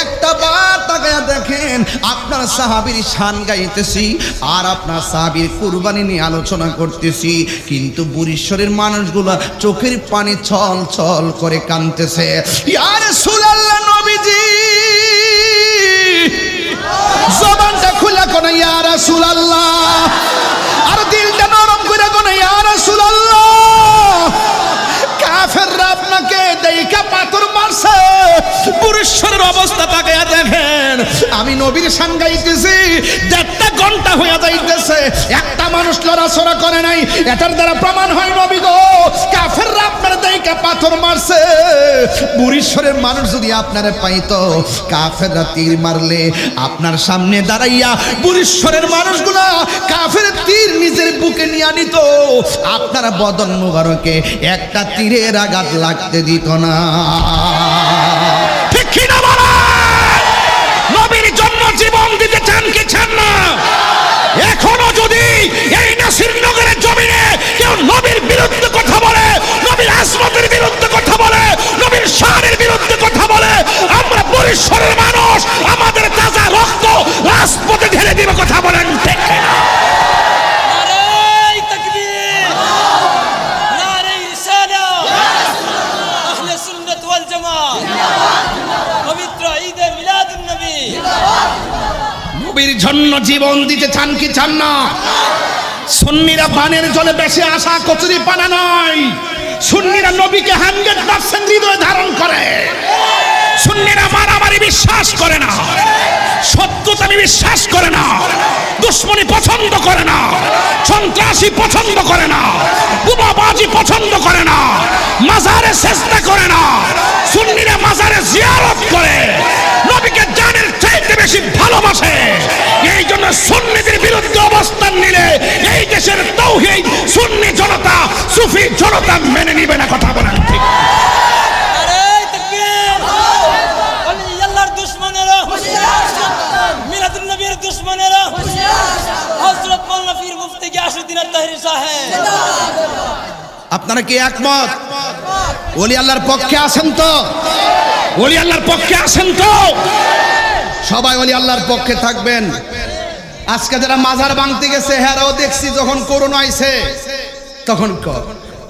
B: একটা বার তাকায়া দেখেন, আপনার সাহাবীর শান গাইতেছি আর আপনার সাহাবীর কুরবানি নিয়ে আলোচনা করতেছি, কিন্তু বুড়িশ্বরের মানুষগুলা চোখের পানি ছল ছল করে কাঁদতেছে। ইয়া রাসূলুল্লাহ নবীজি
A: কোন ইয়া রাসূলুল্লাহ, আর দিলটা নরম করে কোন ইয়া রাসূলুল্লাহ। কাফেররা আপনাকে দেইখা পাথর মারছে, পুরুষের অবস্থা তাকে দেখেন। আমি নবীর সাঙ্গাইতেছি, 1.5 ঘন্টা হয়ে যাইতেছে, একটা মানুষ লড়াচড়া করে নাই। এটার দ্বারা প্রমাণ হয় নবী গো, কাফেররা আপনার দেইখা পাথর মারছে। পুরুষের মানুষ যদি আপনারে পাইতো, কাফেররা তীর মারলে আপনার সামনে দাঁড়াইয়া পুরুষের মানুষগুলা কাফের তীর নিজের বুকে নিয়ে আনিত, আপনারা বদন মুবারকে একটা তীরের আঘাত লাগতে দিত না।
C: ঠিক কি না বলেন? নবীর জন্য জীবন দিতে চান কি চান না? এখনো যদি এই নাসিরনগরের জমিনে কেউ নবীর বিরুদ্ধে কথা বলে, নবীর আজমতের বিরুদ্ধে কথা বলে, নবীর শানের বিরুদ্ধে কথা বলে, আমরা পরিসরের মানুষ আমাদের তাজা রক্ত রাজপথে ঢেলে দিব। কথা বলেন ঠিক কি না?
D: নারে তাকবীর, নারে রিসালাত, আহলে সুন্নাত ওয়াল জামাত, পবিত্র ঈদে মিলাদুন নবী।
A: নবীর জন্য জীবন দিতে চান কি চান না? সুন্নিরা পানের জলে বেশি আশা কচুরি পানা নয়, সুন্নিরা নবীকে 100% হৃদয়ে ধারণ করে।
C: সুন্নিরা মারামারি বিশ্বাস করে না, সত্যতা বিশ্বাস করে না, দুশ্মনী পছন্দ করে না, সন্ত্রাসী পছন্দ করে না, বোমাবাজি পছন্দ করে না, মাজারে চেষ্টা করে না। সুন্নিরা মাজারে জিয়ারত করে, নবীকে জানের চাইতে বেশি ভালোবাসে। এই জন্য সুন্নিদের বিরুদ্ধে অবস্থান নিলে এই দেশের তাওহীদ সুন্নি জনতা, সুফি জনতা মেনে নিবে না। কথা বলেন ঠিক?
D: নারে তাকবীর, ওলি আল্লাহর দুশমনেরা, মিলাদুন নবীর দুশমনেরা, হযরত মাওলানা পীর মুফতি গিয়াসউদ্দিন আত-তাহরি সাহেব।
A: আপনারা কি একমত? ওলি আল্লাহর পক্ষে আছেন তো?
C: ওলি আল্লাহর পক্ষে আছেন তো?
A: সবাই ওলি আল্লাহর পক্ষে থাকবেন। আজকে যারা মাজার ভাঙতে গেছে, হেরাও দেখছি যখন করোনা আইছে তখন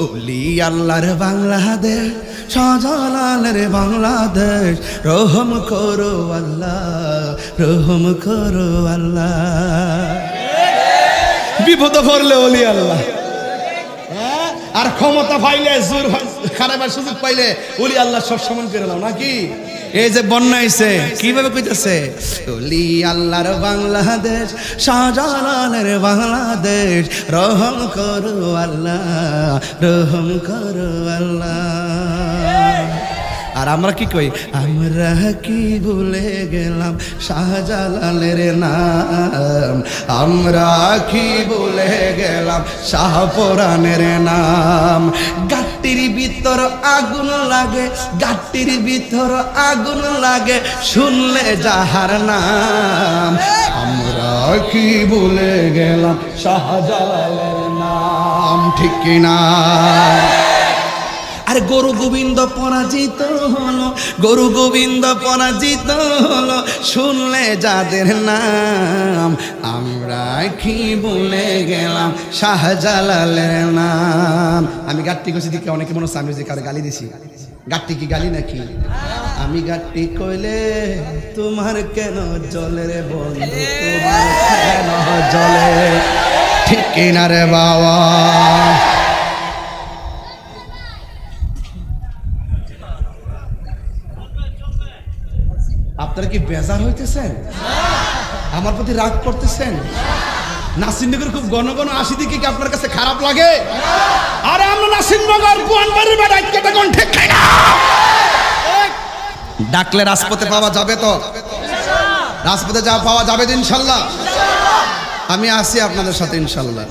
A: ওলি আল্লাহর বাংলাদেশ, শাহজালালের বাংলাদেশ, রহম করো আল্লাহ, রহম করো আল্লাহ। বিপদ পড়লে ওলি আল্লাহ, আর ক্ষমতা পাইলে, জোর খারাপের সুযোগ পাইলে ওলি আল্লাহ সব সমান করে দাও নাকি? এই যে বন্যা আইছে, কিভাবে কইতেছে? ওলি আল্লাহর বাংলাদেশ, শাহজালালের বাংলাদেশ, রহম করো আল্লাহ, রহম করো আল্লাহ। আর আমরা কি কই? আমরা কি ভুলে গেলাম শাহজালালের নাম, আমরা কি ভুলে গেলাম শাহপরানের নাম। গাট্টির ভিতর আগুন লাগে, গাট্টির ভিতর আগুন লাগে, শুনলে যাহার নাম। আমরা কি ভুলে গেলাম শাহজালালের নাম, ঠিক কিনা? আর গরু গোবিন্দ পরাজিত হলো, গরু গোবিন্দ পরাজিত হলো, শুনলে যাদের নাম। আমরা কি ভুলে গেলাম শাহজালালের নাম। আমি গাট্টি কইছি দিকে অনেকে মনে হচ্ছে আমি যে কারো গালি দিছি। গাট্টি কি গালি নাকি? আমি গাট্টি কইলে তোমার কেন জলে রে বন্ধু, তোমার কেন জলে, ঠিক কিনা রে বাবা? আপনারা কি বেজার হইতেছেন? আমার প্রতি রাগ করতেছেন? নাসিরনগর খুব ঘন ঘন আসি দিকে কি আপনার কাছে খারাপ লাগে? আরে আমরা নাসিরনগর কুয়ানবাড়ির বাড়ি কেটে কোন ঠিক না, ডাকলে রাজপথে পাওয়া যাবে তো? রাজপথে যা পাওয়া যাবে তো ইনশাল্লাহ? আমি আসি আপনাদের সাথে ইনশাল্লাহ।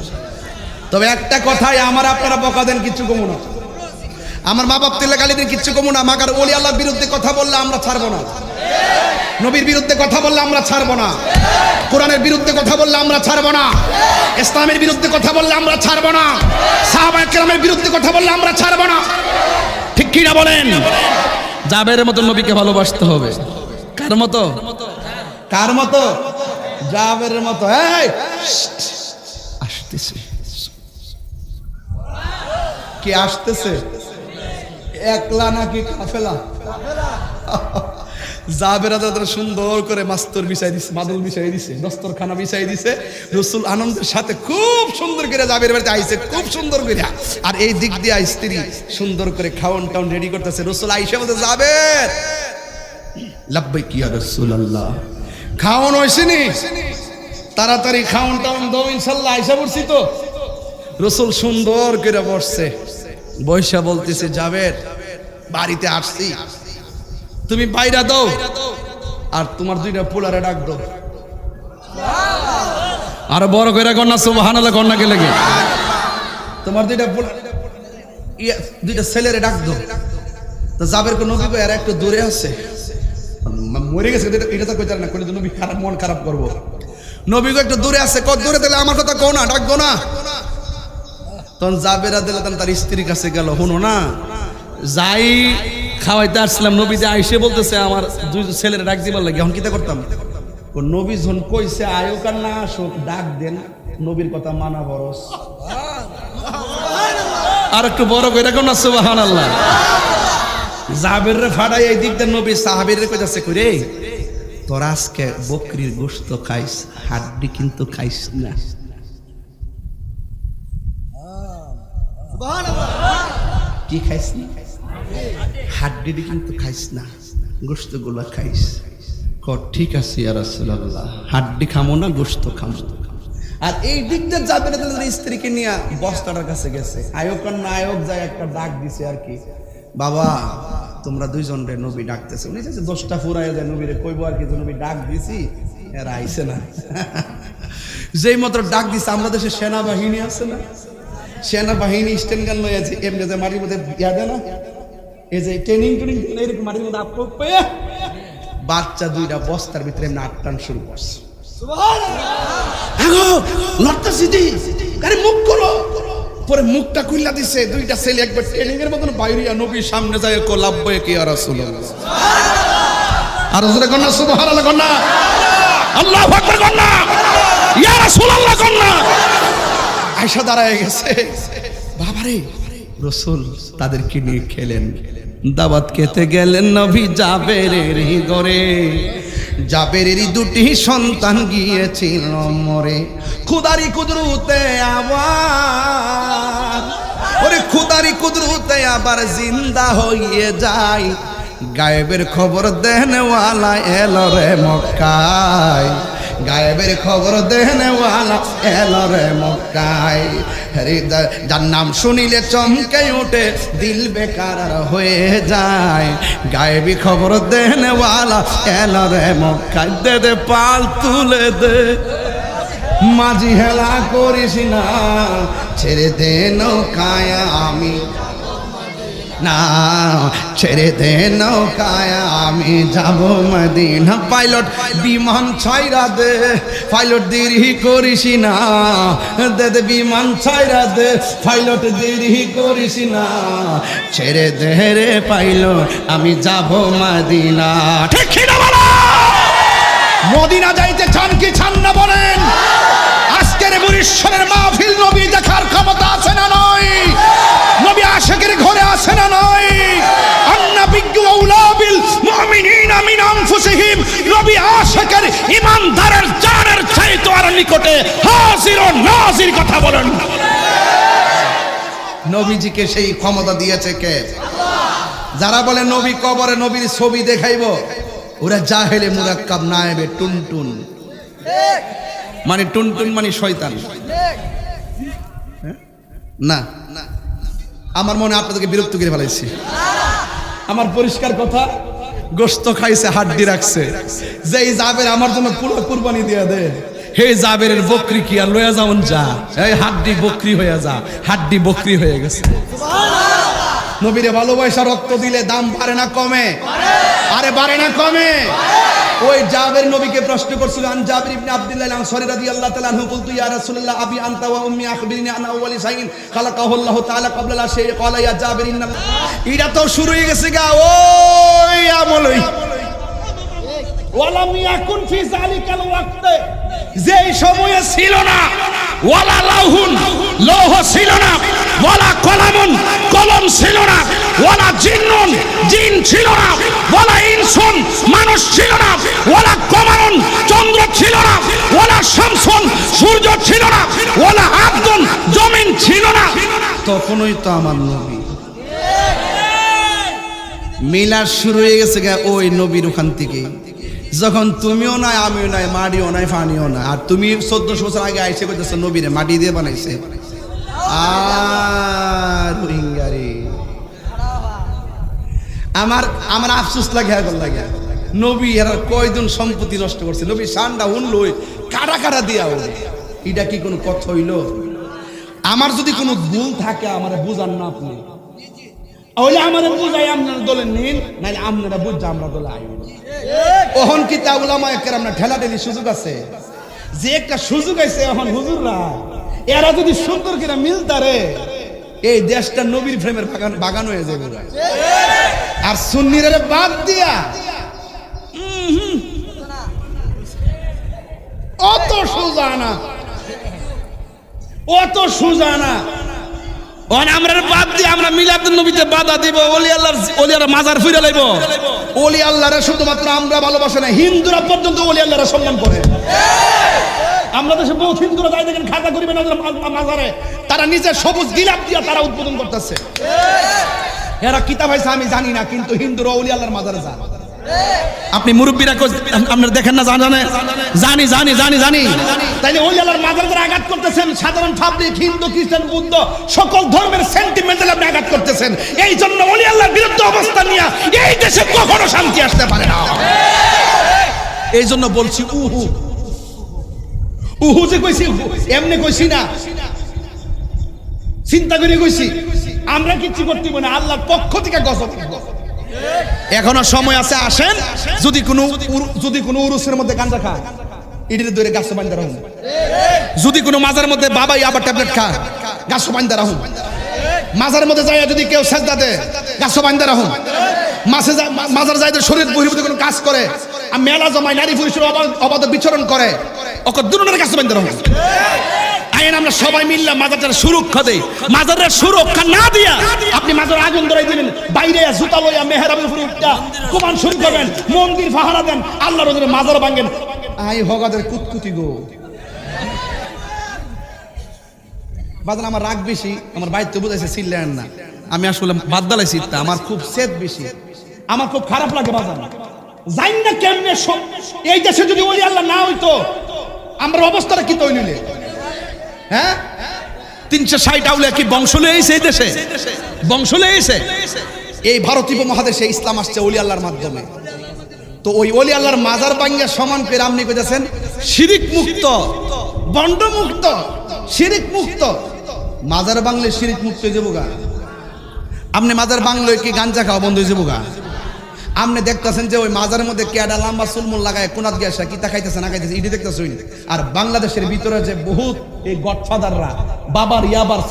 A: তবে একটা কথাই, আমার আপনারা বকা দেন কিচ্ছু কমু না, আমার মা বাপ তেলে গালি দিন কিচ্ছু কমু না। মাগার ওলি আল্লাহর বিরুদ্ধে কথা বললে আমরা ছাড়বো না, নবীর বিরুদ্ধে কথা বললে আমরা ছাড়বো না, কোরআনের বিরুদ্ধে কথা বললে আমরা ছাড়বো না, ইসলামের বিরুদ্ধে কথা বললে আমরা ছাড়বো না, সাহাবায়ে কেরামের বিরুদ্ধে কথা বললে আমরা ছাড়বো না, ঠিক কি না বলেন? জাবেরের মতো নবীকে ভালোবাসতে হবে। কার মতো? কার মতো? জাবেরের মতো। এই আসতেছে, কি আসতেছে? একলা নাকি কাফেলা? জাবের রাদিয়াল্লাহু তাআলা সুন্দর করে মাস্তর বিছাই দিছে, মাদুল বিছাই দিছে, দস্তরখানা বিছাই দিছে। রাসূল আনন্দের সাথে খুব সুন্দর করে জাবের বাড়িতে আইছে, খুব সুন্দর করে। আর এই দিক দিয়ে স্ত্রী সুন্দর করে খাওয়ান টাউন রেডি করতেছে। রাসূল আয়েশা বলতে, জাবের লাব্বাইক ইয়া রাসূলুল্লাহ, খাওয়ান হইছে নি? তাড়াতাড়ি খাওয়ান টাউন দাও, ইনশাআল্লাহ আয়েশা বলছি তো। রাসূল সুন্দর করে বসছে, বৈশা বলতেছে, জাবের বাড়িতে আসছি, তুমি বাইরা দাও আর তোমার দুইটা পোলারে ডাক দাও। আর বড় করে কন্যা সুবহানাল্লাহ, কন্যাকে লেগে তোমার দুইটা ছেলেরে ডাক দাও। তো জাবের কোন নবী আর একটু দূরে আছে, মরে গেছে, এটা তো কইতার না, কইলে তো নবী খারাপ, মন খারাপ করবো। নবী একটু দূরে আছে, কত দূরে দিলে আমার কথা কও না, ডাক দো না। তখন জাবেরা দিলে তার স্ত্রীর কাছে গেল, শুনো না, যাই খাওয়াইতে আসছিলাম, নবীতে আইসে বলতেছে আমার দুই ছেলের ডাক দিবার লাগে, এখন কিতা করতাম? নবী যখন কইছে আয়োক আর না আসুক, ডাক দেন, নবীর কথা মানা বরস। আর একটু বড় করে রাখো না সুবহানাল্লাহ। জাবের রে ফাড়াই এই দিকটা নবী সাহাবীর রে কইতাছে, কইরে তোর আজকে বকরির গোশত খাইস, হাড্ডি কিন্তু খাইস না। কি খাইস না? হাড্ডি কিন্তু খাইস না, গোশত গুলা খাইস। ঠিক আছে ইয়া রাসূলুল্লাহ, হাড্ডি খামো না, গোশত খামো। আর এই দিকটা যাবেন স্ত্রীকে নিয়ে বস্তাটার কাছে গেছে, আয়োক আর নায়ক যায় একটা ডাক দিছে আর কি, বাবা তোমরা দুইজন রে নবী ডাকতেছে। উনি চাইছে 10টা ফুরাইয়া যায় নবীরে কইবো আর কি, নবী ডাক দিছি, এরা আইছে না। যেই মাত্র ডাক দিছে, আমরা দেশে সেনাবাহিনী আছে না, সেনাবাহিনী স্ট্যান্ড গান লয়ে আছে, এমনি যে মাটির মধ্যে ইয়া দেয় না, এই যে ট্রেনিং এরকম মাটির মধ্যে আপলোড পেয়ে বাচ্চা দুইটা বস্তার ভিতরে এমনি আটটান শুরু করছে। মুখ করো, পরে মুখটা খুললা দিছে, দুইটা ছেলে একবার ট্রেনিং এর মতন বাইরিয়া নবীর সামনে যায়, লাব্বাইক ইয়া রাসূলুল্লাহ। আর জোরে কন্যা সুবহানাল্লাহ, কন্যা আল্লাহু আকবার, কন্যা ইয়া রাসূলুল্লাহ, কন্যা আয়েশা দাঁড়ায় গেছে। বাবারে, রাসূল তাদেরকে নিয়ে খেলেন, দাওয়াত খেতে গেলেন নবী জাবেরের ঘরে। জাবেরেরই দুটি সন্তান গিয়েছিল মরে, খুদারি কুদরতে আবার, ওরে খুদারি কুদরতে আবার জিন্দা হয়ে যায়। গায়েবের খবর দেনওয়ালা এলো রে মক্কায়, গায়েবের খবর দেনওয়ালা এলো রে মক্কায়। যার নাম শুনিলে চমকে ওঠে, দিল বেকার হয়ে যায়। গায়েবী খবর দেনওয়ালা এলো রে মক্কায়, দে দে পাল তুলে দে, মাঝি হেলা করিস না, ছেড়ে দে নৌকায় আমি না, ছেড়ে দে নৌকায় আমি যাব মদিনা। পাইলট বিমান ছাইরা দে, পাইলট দেরি করিস না, দে দে বিমান ছাইরা দে, পাইলট দেরি করিস না, ছেড়ে দে রে পাইলট আমি যাব মদিনা। ঠিক কি না বলো? মদিনা যাইতে চান কি চান না বলেন? আজকের বরিশালের মাহফিল নবী দেখার ক্ষমতা আছে না নয়? নবী আশিকের ঘরে আছে না নয়? আন্নাবিয়্যু আউলা বিল মুমিনিনা মিন আনফুসিহিম, নবী আশিকের ঈমানদারের জানের চাইতে আর নিকটে হাজির ও নাজির কথা বলেন। নবীজিকে সেই ক্ষমতা দিয়েছে কে? যারা বলে নবী কবরে নবীর ছবি দেখাইবো, ওরা জাহেলে মুরাক্কাব নায়েবে টুনটুন, মানে টুনটুন মানে শয়তান না। আমার মনে আপনাদেরকে বিরক্ত করে ফেলাইছি। আমার পরিষ্কার কথা, গোশত খাইছে, হাড্ডি রাখছে। যেই জাবের আমার জন্য পুরো কুরবানি দিয়ে দে, হে জাবেরের বকরি কি আর লয়া যাওন যা, এই হাড্ডি বকরি হয়ে যা, হাড্ডি বকরি হয়ে গেছে। নবীরে ভালোবাসা রক্ত দিলে দাম বাড়ে না কমে? আরে বাড়ে না কমে? ওই জাবের নবীকে প্রশ্ন করছিল, আন জাবির ইবনে আব্দুল্লাহ আল আনসারী রাদিয়াল্লাহু তাআলা আনহু, কুলতু ইয়া রাসূলুল্লাহ আবি আনতা ওয়া উম্মি আখবিরনি আন আউওয়ালি শাইইন খালাকাহু আল্লাহু তাআলা ক্বাবলা লা শাই, ক্বালা ইয়া জাবির ইন্না, এটা তো শুরু হয়ে গেছে গা ওই আমলই। ওয়ালাম ইয়াকুন ফি যালিকাল ওয়াক্তে, যেই সময়ে ছিল না, ওয়ালা লাহুন, লৌহ ছিল না,
C: ওয়ালা কলামুন, কলম ছিল না, ওয়ালা জিন্নুন, জিন ছিল না, ওয়ালা ইনসুন, মানুষ ছিল না, ওয়ালা কমারুন, চন্দ্র ছিল না, ওয়ালা শামসুন, সূর্য ছিল না, ওয়ালা আব্দুন, জমিন ছিল না।
B: তখনই তো আমার নবী মিলাদ শুরু হয়ে গেছে ওই নবীর ওখান থেকে। যখন তুমিও নাই, আমিও নাই, মাটিও নাই, পানিও না, আর তুমি 1400 বছর আগে আইসে করতেছো নবীরে মাটি দিয়ে বানাইছে। আর রোহিঙ্গারে আমার আফসোস লাগে, এখন লাগে নবী এরা কয়জন সম্পত্তি নষ্ট করছে, নবী সান্ডা উনলো কাটা কাটা দিয়া ওরে। এটা কি কোনো কথা হইল? আমার যদি কোনো ভুল থাকে আমার বুঝান না আপনি, ওইলে আমার বুঝাই আপনারা দলে নিন, নাহলে আপনারা বুঝা আমরা দলে আইন। ওহন কি তা উলামা একরাম না ঠেলা ঠেলি সুযোগ আছে, যে একটা সুযোগ আছে এখন হুজুররা এরা যদি সুন্দর করে মিলতারে এই দেশটা নবীর প্রেমের বাগান হয়ে যাবে। আর সুন্নিরা বাদ দিয়া অত সোজা না, অত সোজা না।
C: আমরা বাদ দিয়ে আমরা মিলাদুন নবীতে বাধা দিব, ওলি আল্লাহর ওলিয়ারা মাজার ফিরে লাইব।
B: ওলি আল্লাহরা শুধুমাত্র আমরা ভালোবাসে না, হিন্দুরা পর্যন্ত ওলি আল্লাহরা সম্মান করে। আমরা দেশে বহুত হিন্দুরা যাই দেখেন খাতা করিবেন মাজারে, তারা নিজের সবুজ গিলাপ দিয়া তারা উদ্বোধন করতেছে। এরা কিতাব হয়েছে আমি জানি না, কিন্তু হিন্দুরা ওলি আল্লাহর মাজারে যায়।
C: আপনি মুরব্বীরা আপনারা দেখেন না? জানি জানি জানি জানি।
B: তাইলে ওলি আল্লাহর মাজারে যারা আঘাত করতেছেন, সাধারণ পাবলিক হিন্দু খ্রিস্টান বুদ্ধ সকল ধর্মের সেন্টিমেন্টাল আপনি আঘাত করতেছেন। এই জন্য ওলি আল্লাহর বিরুদ্ধে অবস্থান নিয়ে এই দেশে কখনো শান্তি আসতে পারে না। এই জন্য বলছি উহু উহু যে কইছি এমনি কইছি না, চিন্তা করে কইছি। আমরা কিচ্ছু করতে না, আল্লাহর পক্ষ থেকে গজব। এখনো সময় আছে, আসেন। যদি কোনো উরুসের মধ্যে গাঁজা খায়, ইডিরে ধরে গাছ বান্ধা রাখুন। যদি কোনো মাজার মধ্যে বাবাই আবার ট্যাবলেট খায়, গাছ বান্ধা রাখুন। মাজার মধ্যে যায় যদি কেউ সেজদা দেয়, গাছ বান্ধা রাখুন। মাজার যায় শরীর বহির্ভূত কোনো কাজ করে, আর মেলা জমায় নারী পুরুষের অবাধ বিচরণ করে, ওকে দুজনের গাছ বান্ধা রাখুন। আইন আমরা সবাই মিললাম মাজারটার সুরক্ষা দেই। মাজারের সুরক্ষা না দিয়া আপনি মাজার আগুন ধরাই দিবেন, বাইরে জুতা লইয়া মেহরাবের উপরে উঠা কোরআন শুরু করবেন, মন্দির পাহারা দেন, আল্লাহর ওজনে মাজার ভাঙেন। আই হগাদের কুতকুতি গো বাজান, আমার রাগ বেশি, আমার বাইতে বুঝাইছে চিল্লেন না। আমি আসলে বাদ দালাইছি, আমার খুব সেদ বেশি, আমার খুব খারাপ লাগে বাজান। জানি না কেমনে এই দেশে যদি ওলি আল্লাহ না হইতো আমরা অবস্থাটা কি তৈরি নিলে। হ্যাঁ,
C: 360 আউলিয়া কি বংশ লয়ে এসে এই দেশে? বংশ লয়ে এসে
B: এই ভারতীয় মহাদেশে ইসলাম আসছে ওলি আল্লাহর মাধ্যমে। তো ওই ওলি আল্লাহর মাজার ভাঙ্গা সমান পেয়ে আপনি কইতেছেন শিরিক মুক্ত, বন্ড মুক্ত, শিরিক মুক্ত। মাজার বাংলে শিরিক মুক্ত হয়ে যাবো গা। আপনি মাজার বাংলায় কি গাঞ্জা খাওয়া বন্ধ হয়ে যাবো গা। আপনি দেখতেছেন যে ওই মাজারের মধ্যে কেডা লম্বা চুলমুল লাগায় কোনাত গিয়া কিতা খাইতেছে না খাইতেছে ইডি দেখতেছেন। আর বাংলাদেশের ভিতরে যে বহুত এই গডফাদাররা, বাবার ইয়াবার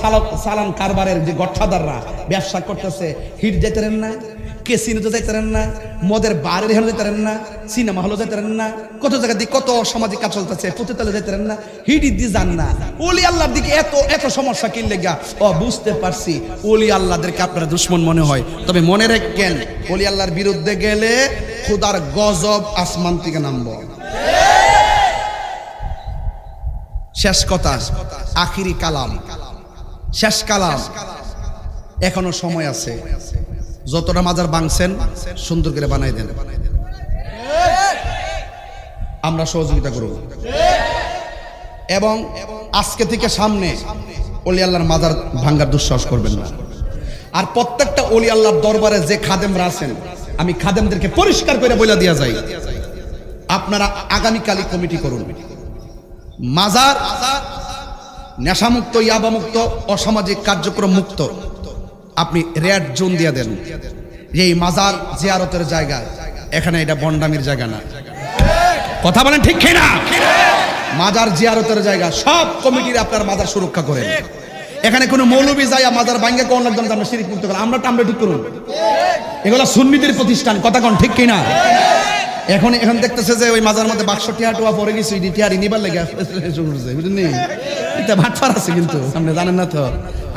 B: সালান কারবারের যে গডফাদাররা ব্যবসা করতেছে, হিট যাইতেন না, কেসিনোতে যাইতেন না, মদের বারের হেলে যাইতেন না, সিনেমা হলে যাইতেন না, কত জায়গা দিয়ে কত সামাজিক কাজ চলতেছে, পতিতালে যাইতেন না, হিট দিয়ে যান না। ওলি আল্লাহর দিকে এত এত সমস্যা কি লেগা? ও বুঝতে পারছি, ওলি আল্লাহদেরকে আপনারা দুশ্মন মনে হয়। তবে মনে রাখেন, ওলি আল্লাহর বিরুদ্ধে গেলে খোদার গজব আসমান থেকে নামব। শেষ কথা, আখিরি কালাম, শেষ কালাম। এখনো সময় আছে, যতটা মাজার ভাঙছেন সুন্দর করে বানাই দেন, আমরা সহযোগিতা করব। এবং আজকে থেকে সামনে ওলি আল্লাহর মাজার ভাঙ্গার দুঃসাহস করবেন না। আর প্রত্যেকটা ওলি আল্লাহর দরবারে যে খাদেমরা আছেন, আমি খাদেমদেরকে পরিষ্কার করে বলে দিয়া যাই, আপনারা আগামীকালই কমিটি করুন। মাজার নেশামুক্ত, ইয়াবামুক্ত, অসামাজিক কার্যক্রম মুক্ত আপনি রেড জোন দিয়ে দেন। যে এই মাজার জিয়ারতের জায়গা, এখানে এটা বন্ডামির জায়গা না।
C: কথা বলেন ঠিক কিনা?
B: মাজার জিয়ারতের জায়গা, সব কমিটির আপনার মাজার সুরক্ষা করেন। এখানে কোনো মৌলবী যায় মাজার ভাঙ্গে কোন একজন আমরা শিরিক মুক্ত করেন, আমরা টামড়ে ঠিক করুন। এগুলো সুন্নিদের প্রতিষ্ঠান, কথা কোন ঠিক কিনা? এখন দেখতেছে যে ওই মাজার মধ্যে 62 টিয়া টোয়া পড়ে গেছে, টিয়ারি নিবার লেগে বুঝলেন, এটা ভাটফার আছে কিন্তু আপনি জানেন না তো।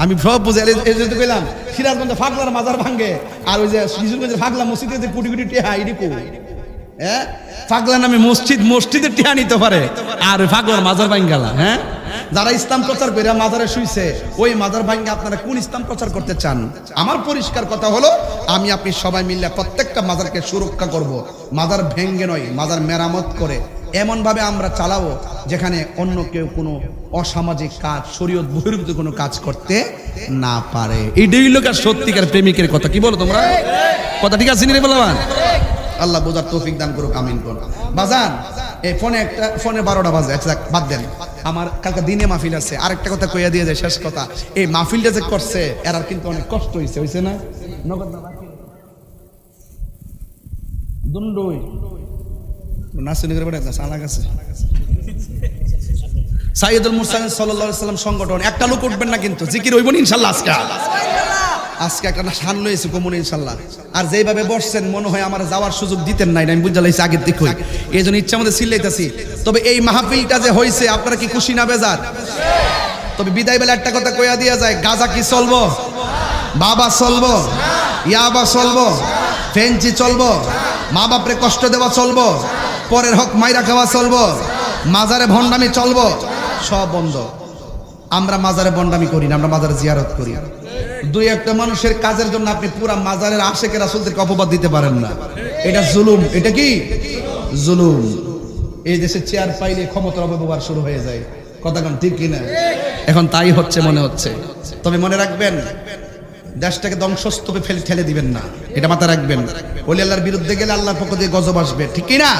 A: আমি সব বুঝে এই যে কইলাম সিরাজগঞ্জে ফাগলার মাজার ভাঙ্গে আর ওই যে কিশোরগঞ্জের ফাগলা মসজিদে যে কোটি কোটি টিহা ইডিকু হ্যাঁ ফাগলা নামে মসজিদে টিহা নিতে পারে আর ওই ফাগলার মাজার ভাঙ্গালা হ্যাঁ যারা ইসলাম প্রচার করে মাজারে শুইছে ওই মাজার ভাঙ্গে আপনারা কোন ইসলাম প্রচার করতে চান? আমার পরিষ্কার কথা হলো আমি আপনি সবাই মিলে প্রত্যেকটা মাজারকে সুরক্ষা করব, মাজার ভেঙ্গে নয় মাজার মেরামত করে এমন ভাবে আমরা চালাবো যেখানে অন্য কেউ কোনো অসামাজিক কাজ শরীয়ত বহির্ভূত কোনো কাজ করতে না পারে। এটাই লোক আর সত্যিকার প্রেমিকের কথা। কি বলো তোমরা? কথা ঠিক আছে নি রে বলবান? আল্লাহ বোঝার তৌফিক দান করুক, আমিন করুন। বাজান এই ফোনে 12টা বাজে, আচ্ছা বাদ দেন, আমার কালকে দিনে মাহফিল আছে। আরেকটা কথা কইয়া দিয়ে যায় শেষ কথা, এই মাহফিলটা যে করছে এর কিন্তু অনেক কষ্ট হয়েছে না? নগদ না বাকি দুন্ডই নাসিনী করে বেড়াতে সালা গেছে সাইয়্যিদুল মুরসালিন সাল্লাল্লাহু আলাইহি ওয়াসাল্লাম সংগঠন একটা লোক উঠবেন না কিন্তু জিকির হইব না ইনশাআল্লাহ। আজকে একটা শান লইছে কমন ইনশাআল্লাহ। আর যেইভাবে বসছেন মনে হয় আমার যাওয়ার সুযোগ দিতেন নাই, আমি বুঝা লাইছি আগের দিক হই, এই জন্য ইচ্ছা মধ্যে চিল্লাইতেছি। তবে এই মাহফিলটা যে হয়েছে আপনারা কি খুশি না বেজার? তবে বিদায় বেলা একটা কথা কইয়া দিয়া যায়, গাজা কি চলবো, বাবা চলবো, ইয়াবা চলবো, ফেঞ্চি চলবো, মা বাপরে কষ্ট দেওয়া চলবো, পরের হক মাইরা খাওয়া চলবো, মাজারে ভণ্ডামি চলবো, সব বন্ধ। আমরা মাজারে ভণ্ডামি করি না, আমরা মাজারে জিয়ারত করি। দুই একটা মানুষের কাজের জন্য আপনি পুরা মাজারের আশেকের রাসূলদেরকে অপবাদ দিতে পারেন না, এটা জুলুম। এটা কি জুলুম? এই দেশে চেয়ার পাইলে ক্ষমতার অপব্যবহার শুরু হয়ে যায়, কথা কোন ঠিক কিনা? এখন তাই হচ্ছে মনে হচ্ছে। তবে মনে রাখবেন দেশটাকে ধ্বংসস্তূপে ঠেলে দিবেন না, এটা মাথায় রাখবেন। ওলি আল্লাহর বিরুদ্ধে গেলে আল্লাহর পক্ষ থেকে গজব আসবে, ঠিক কিনা?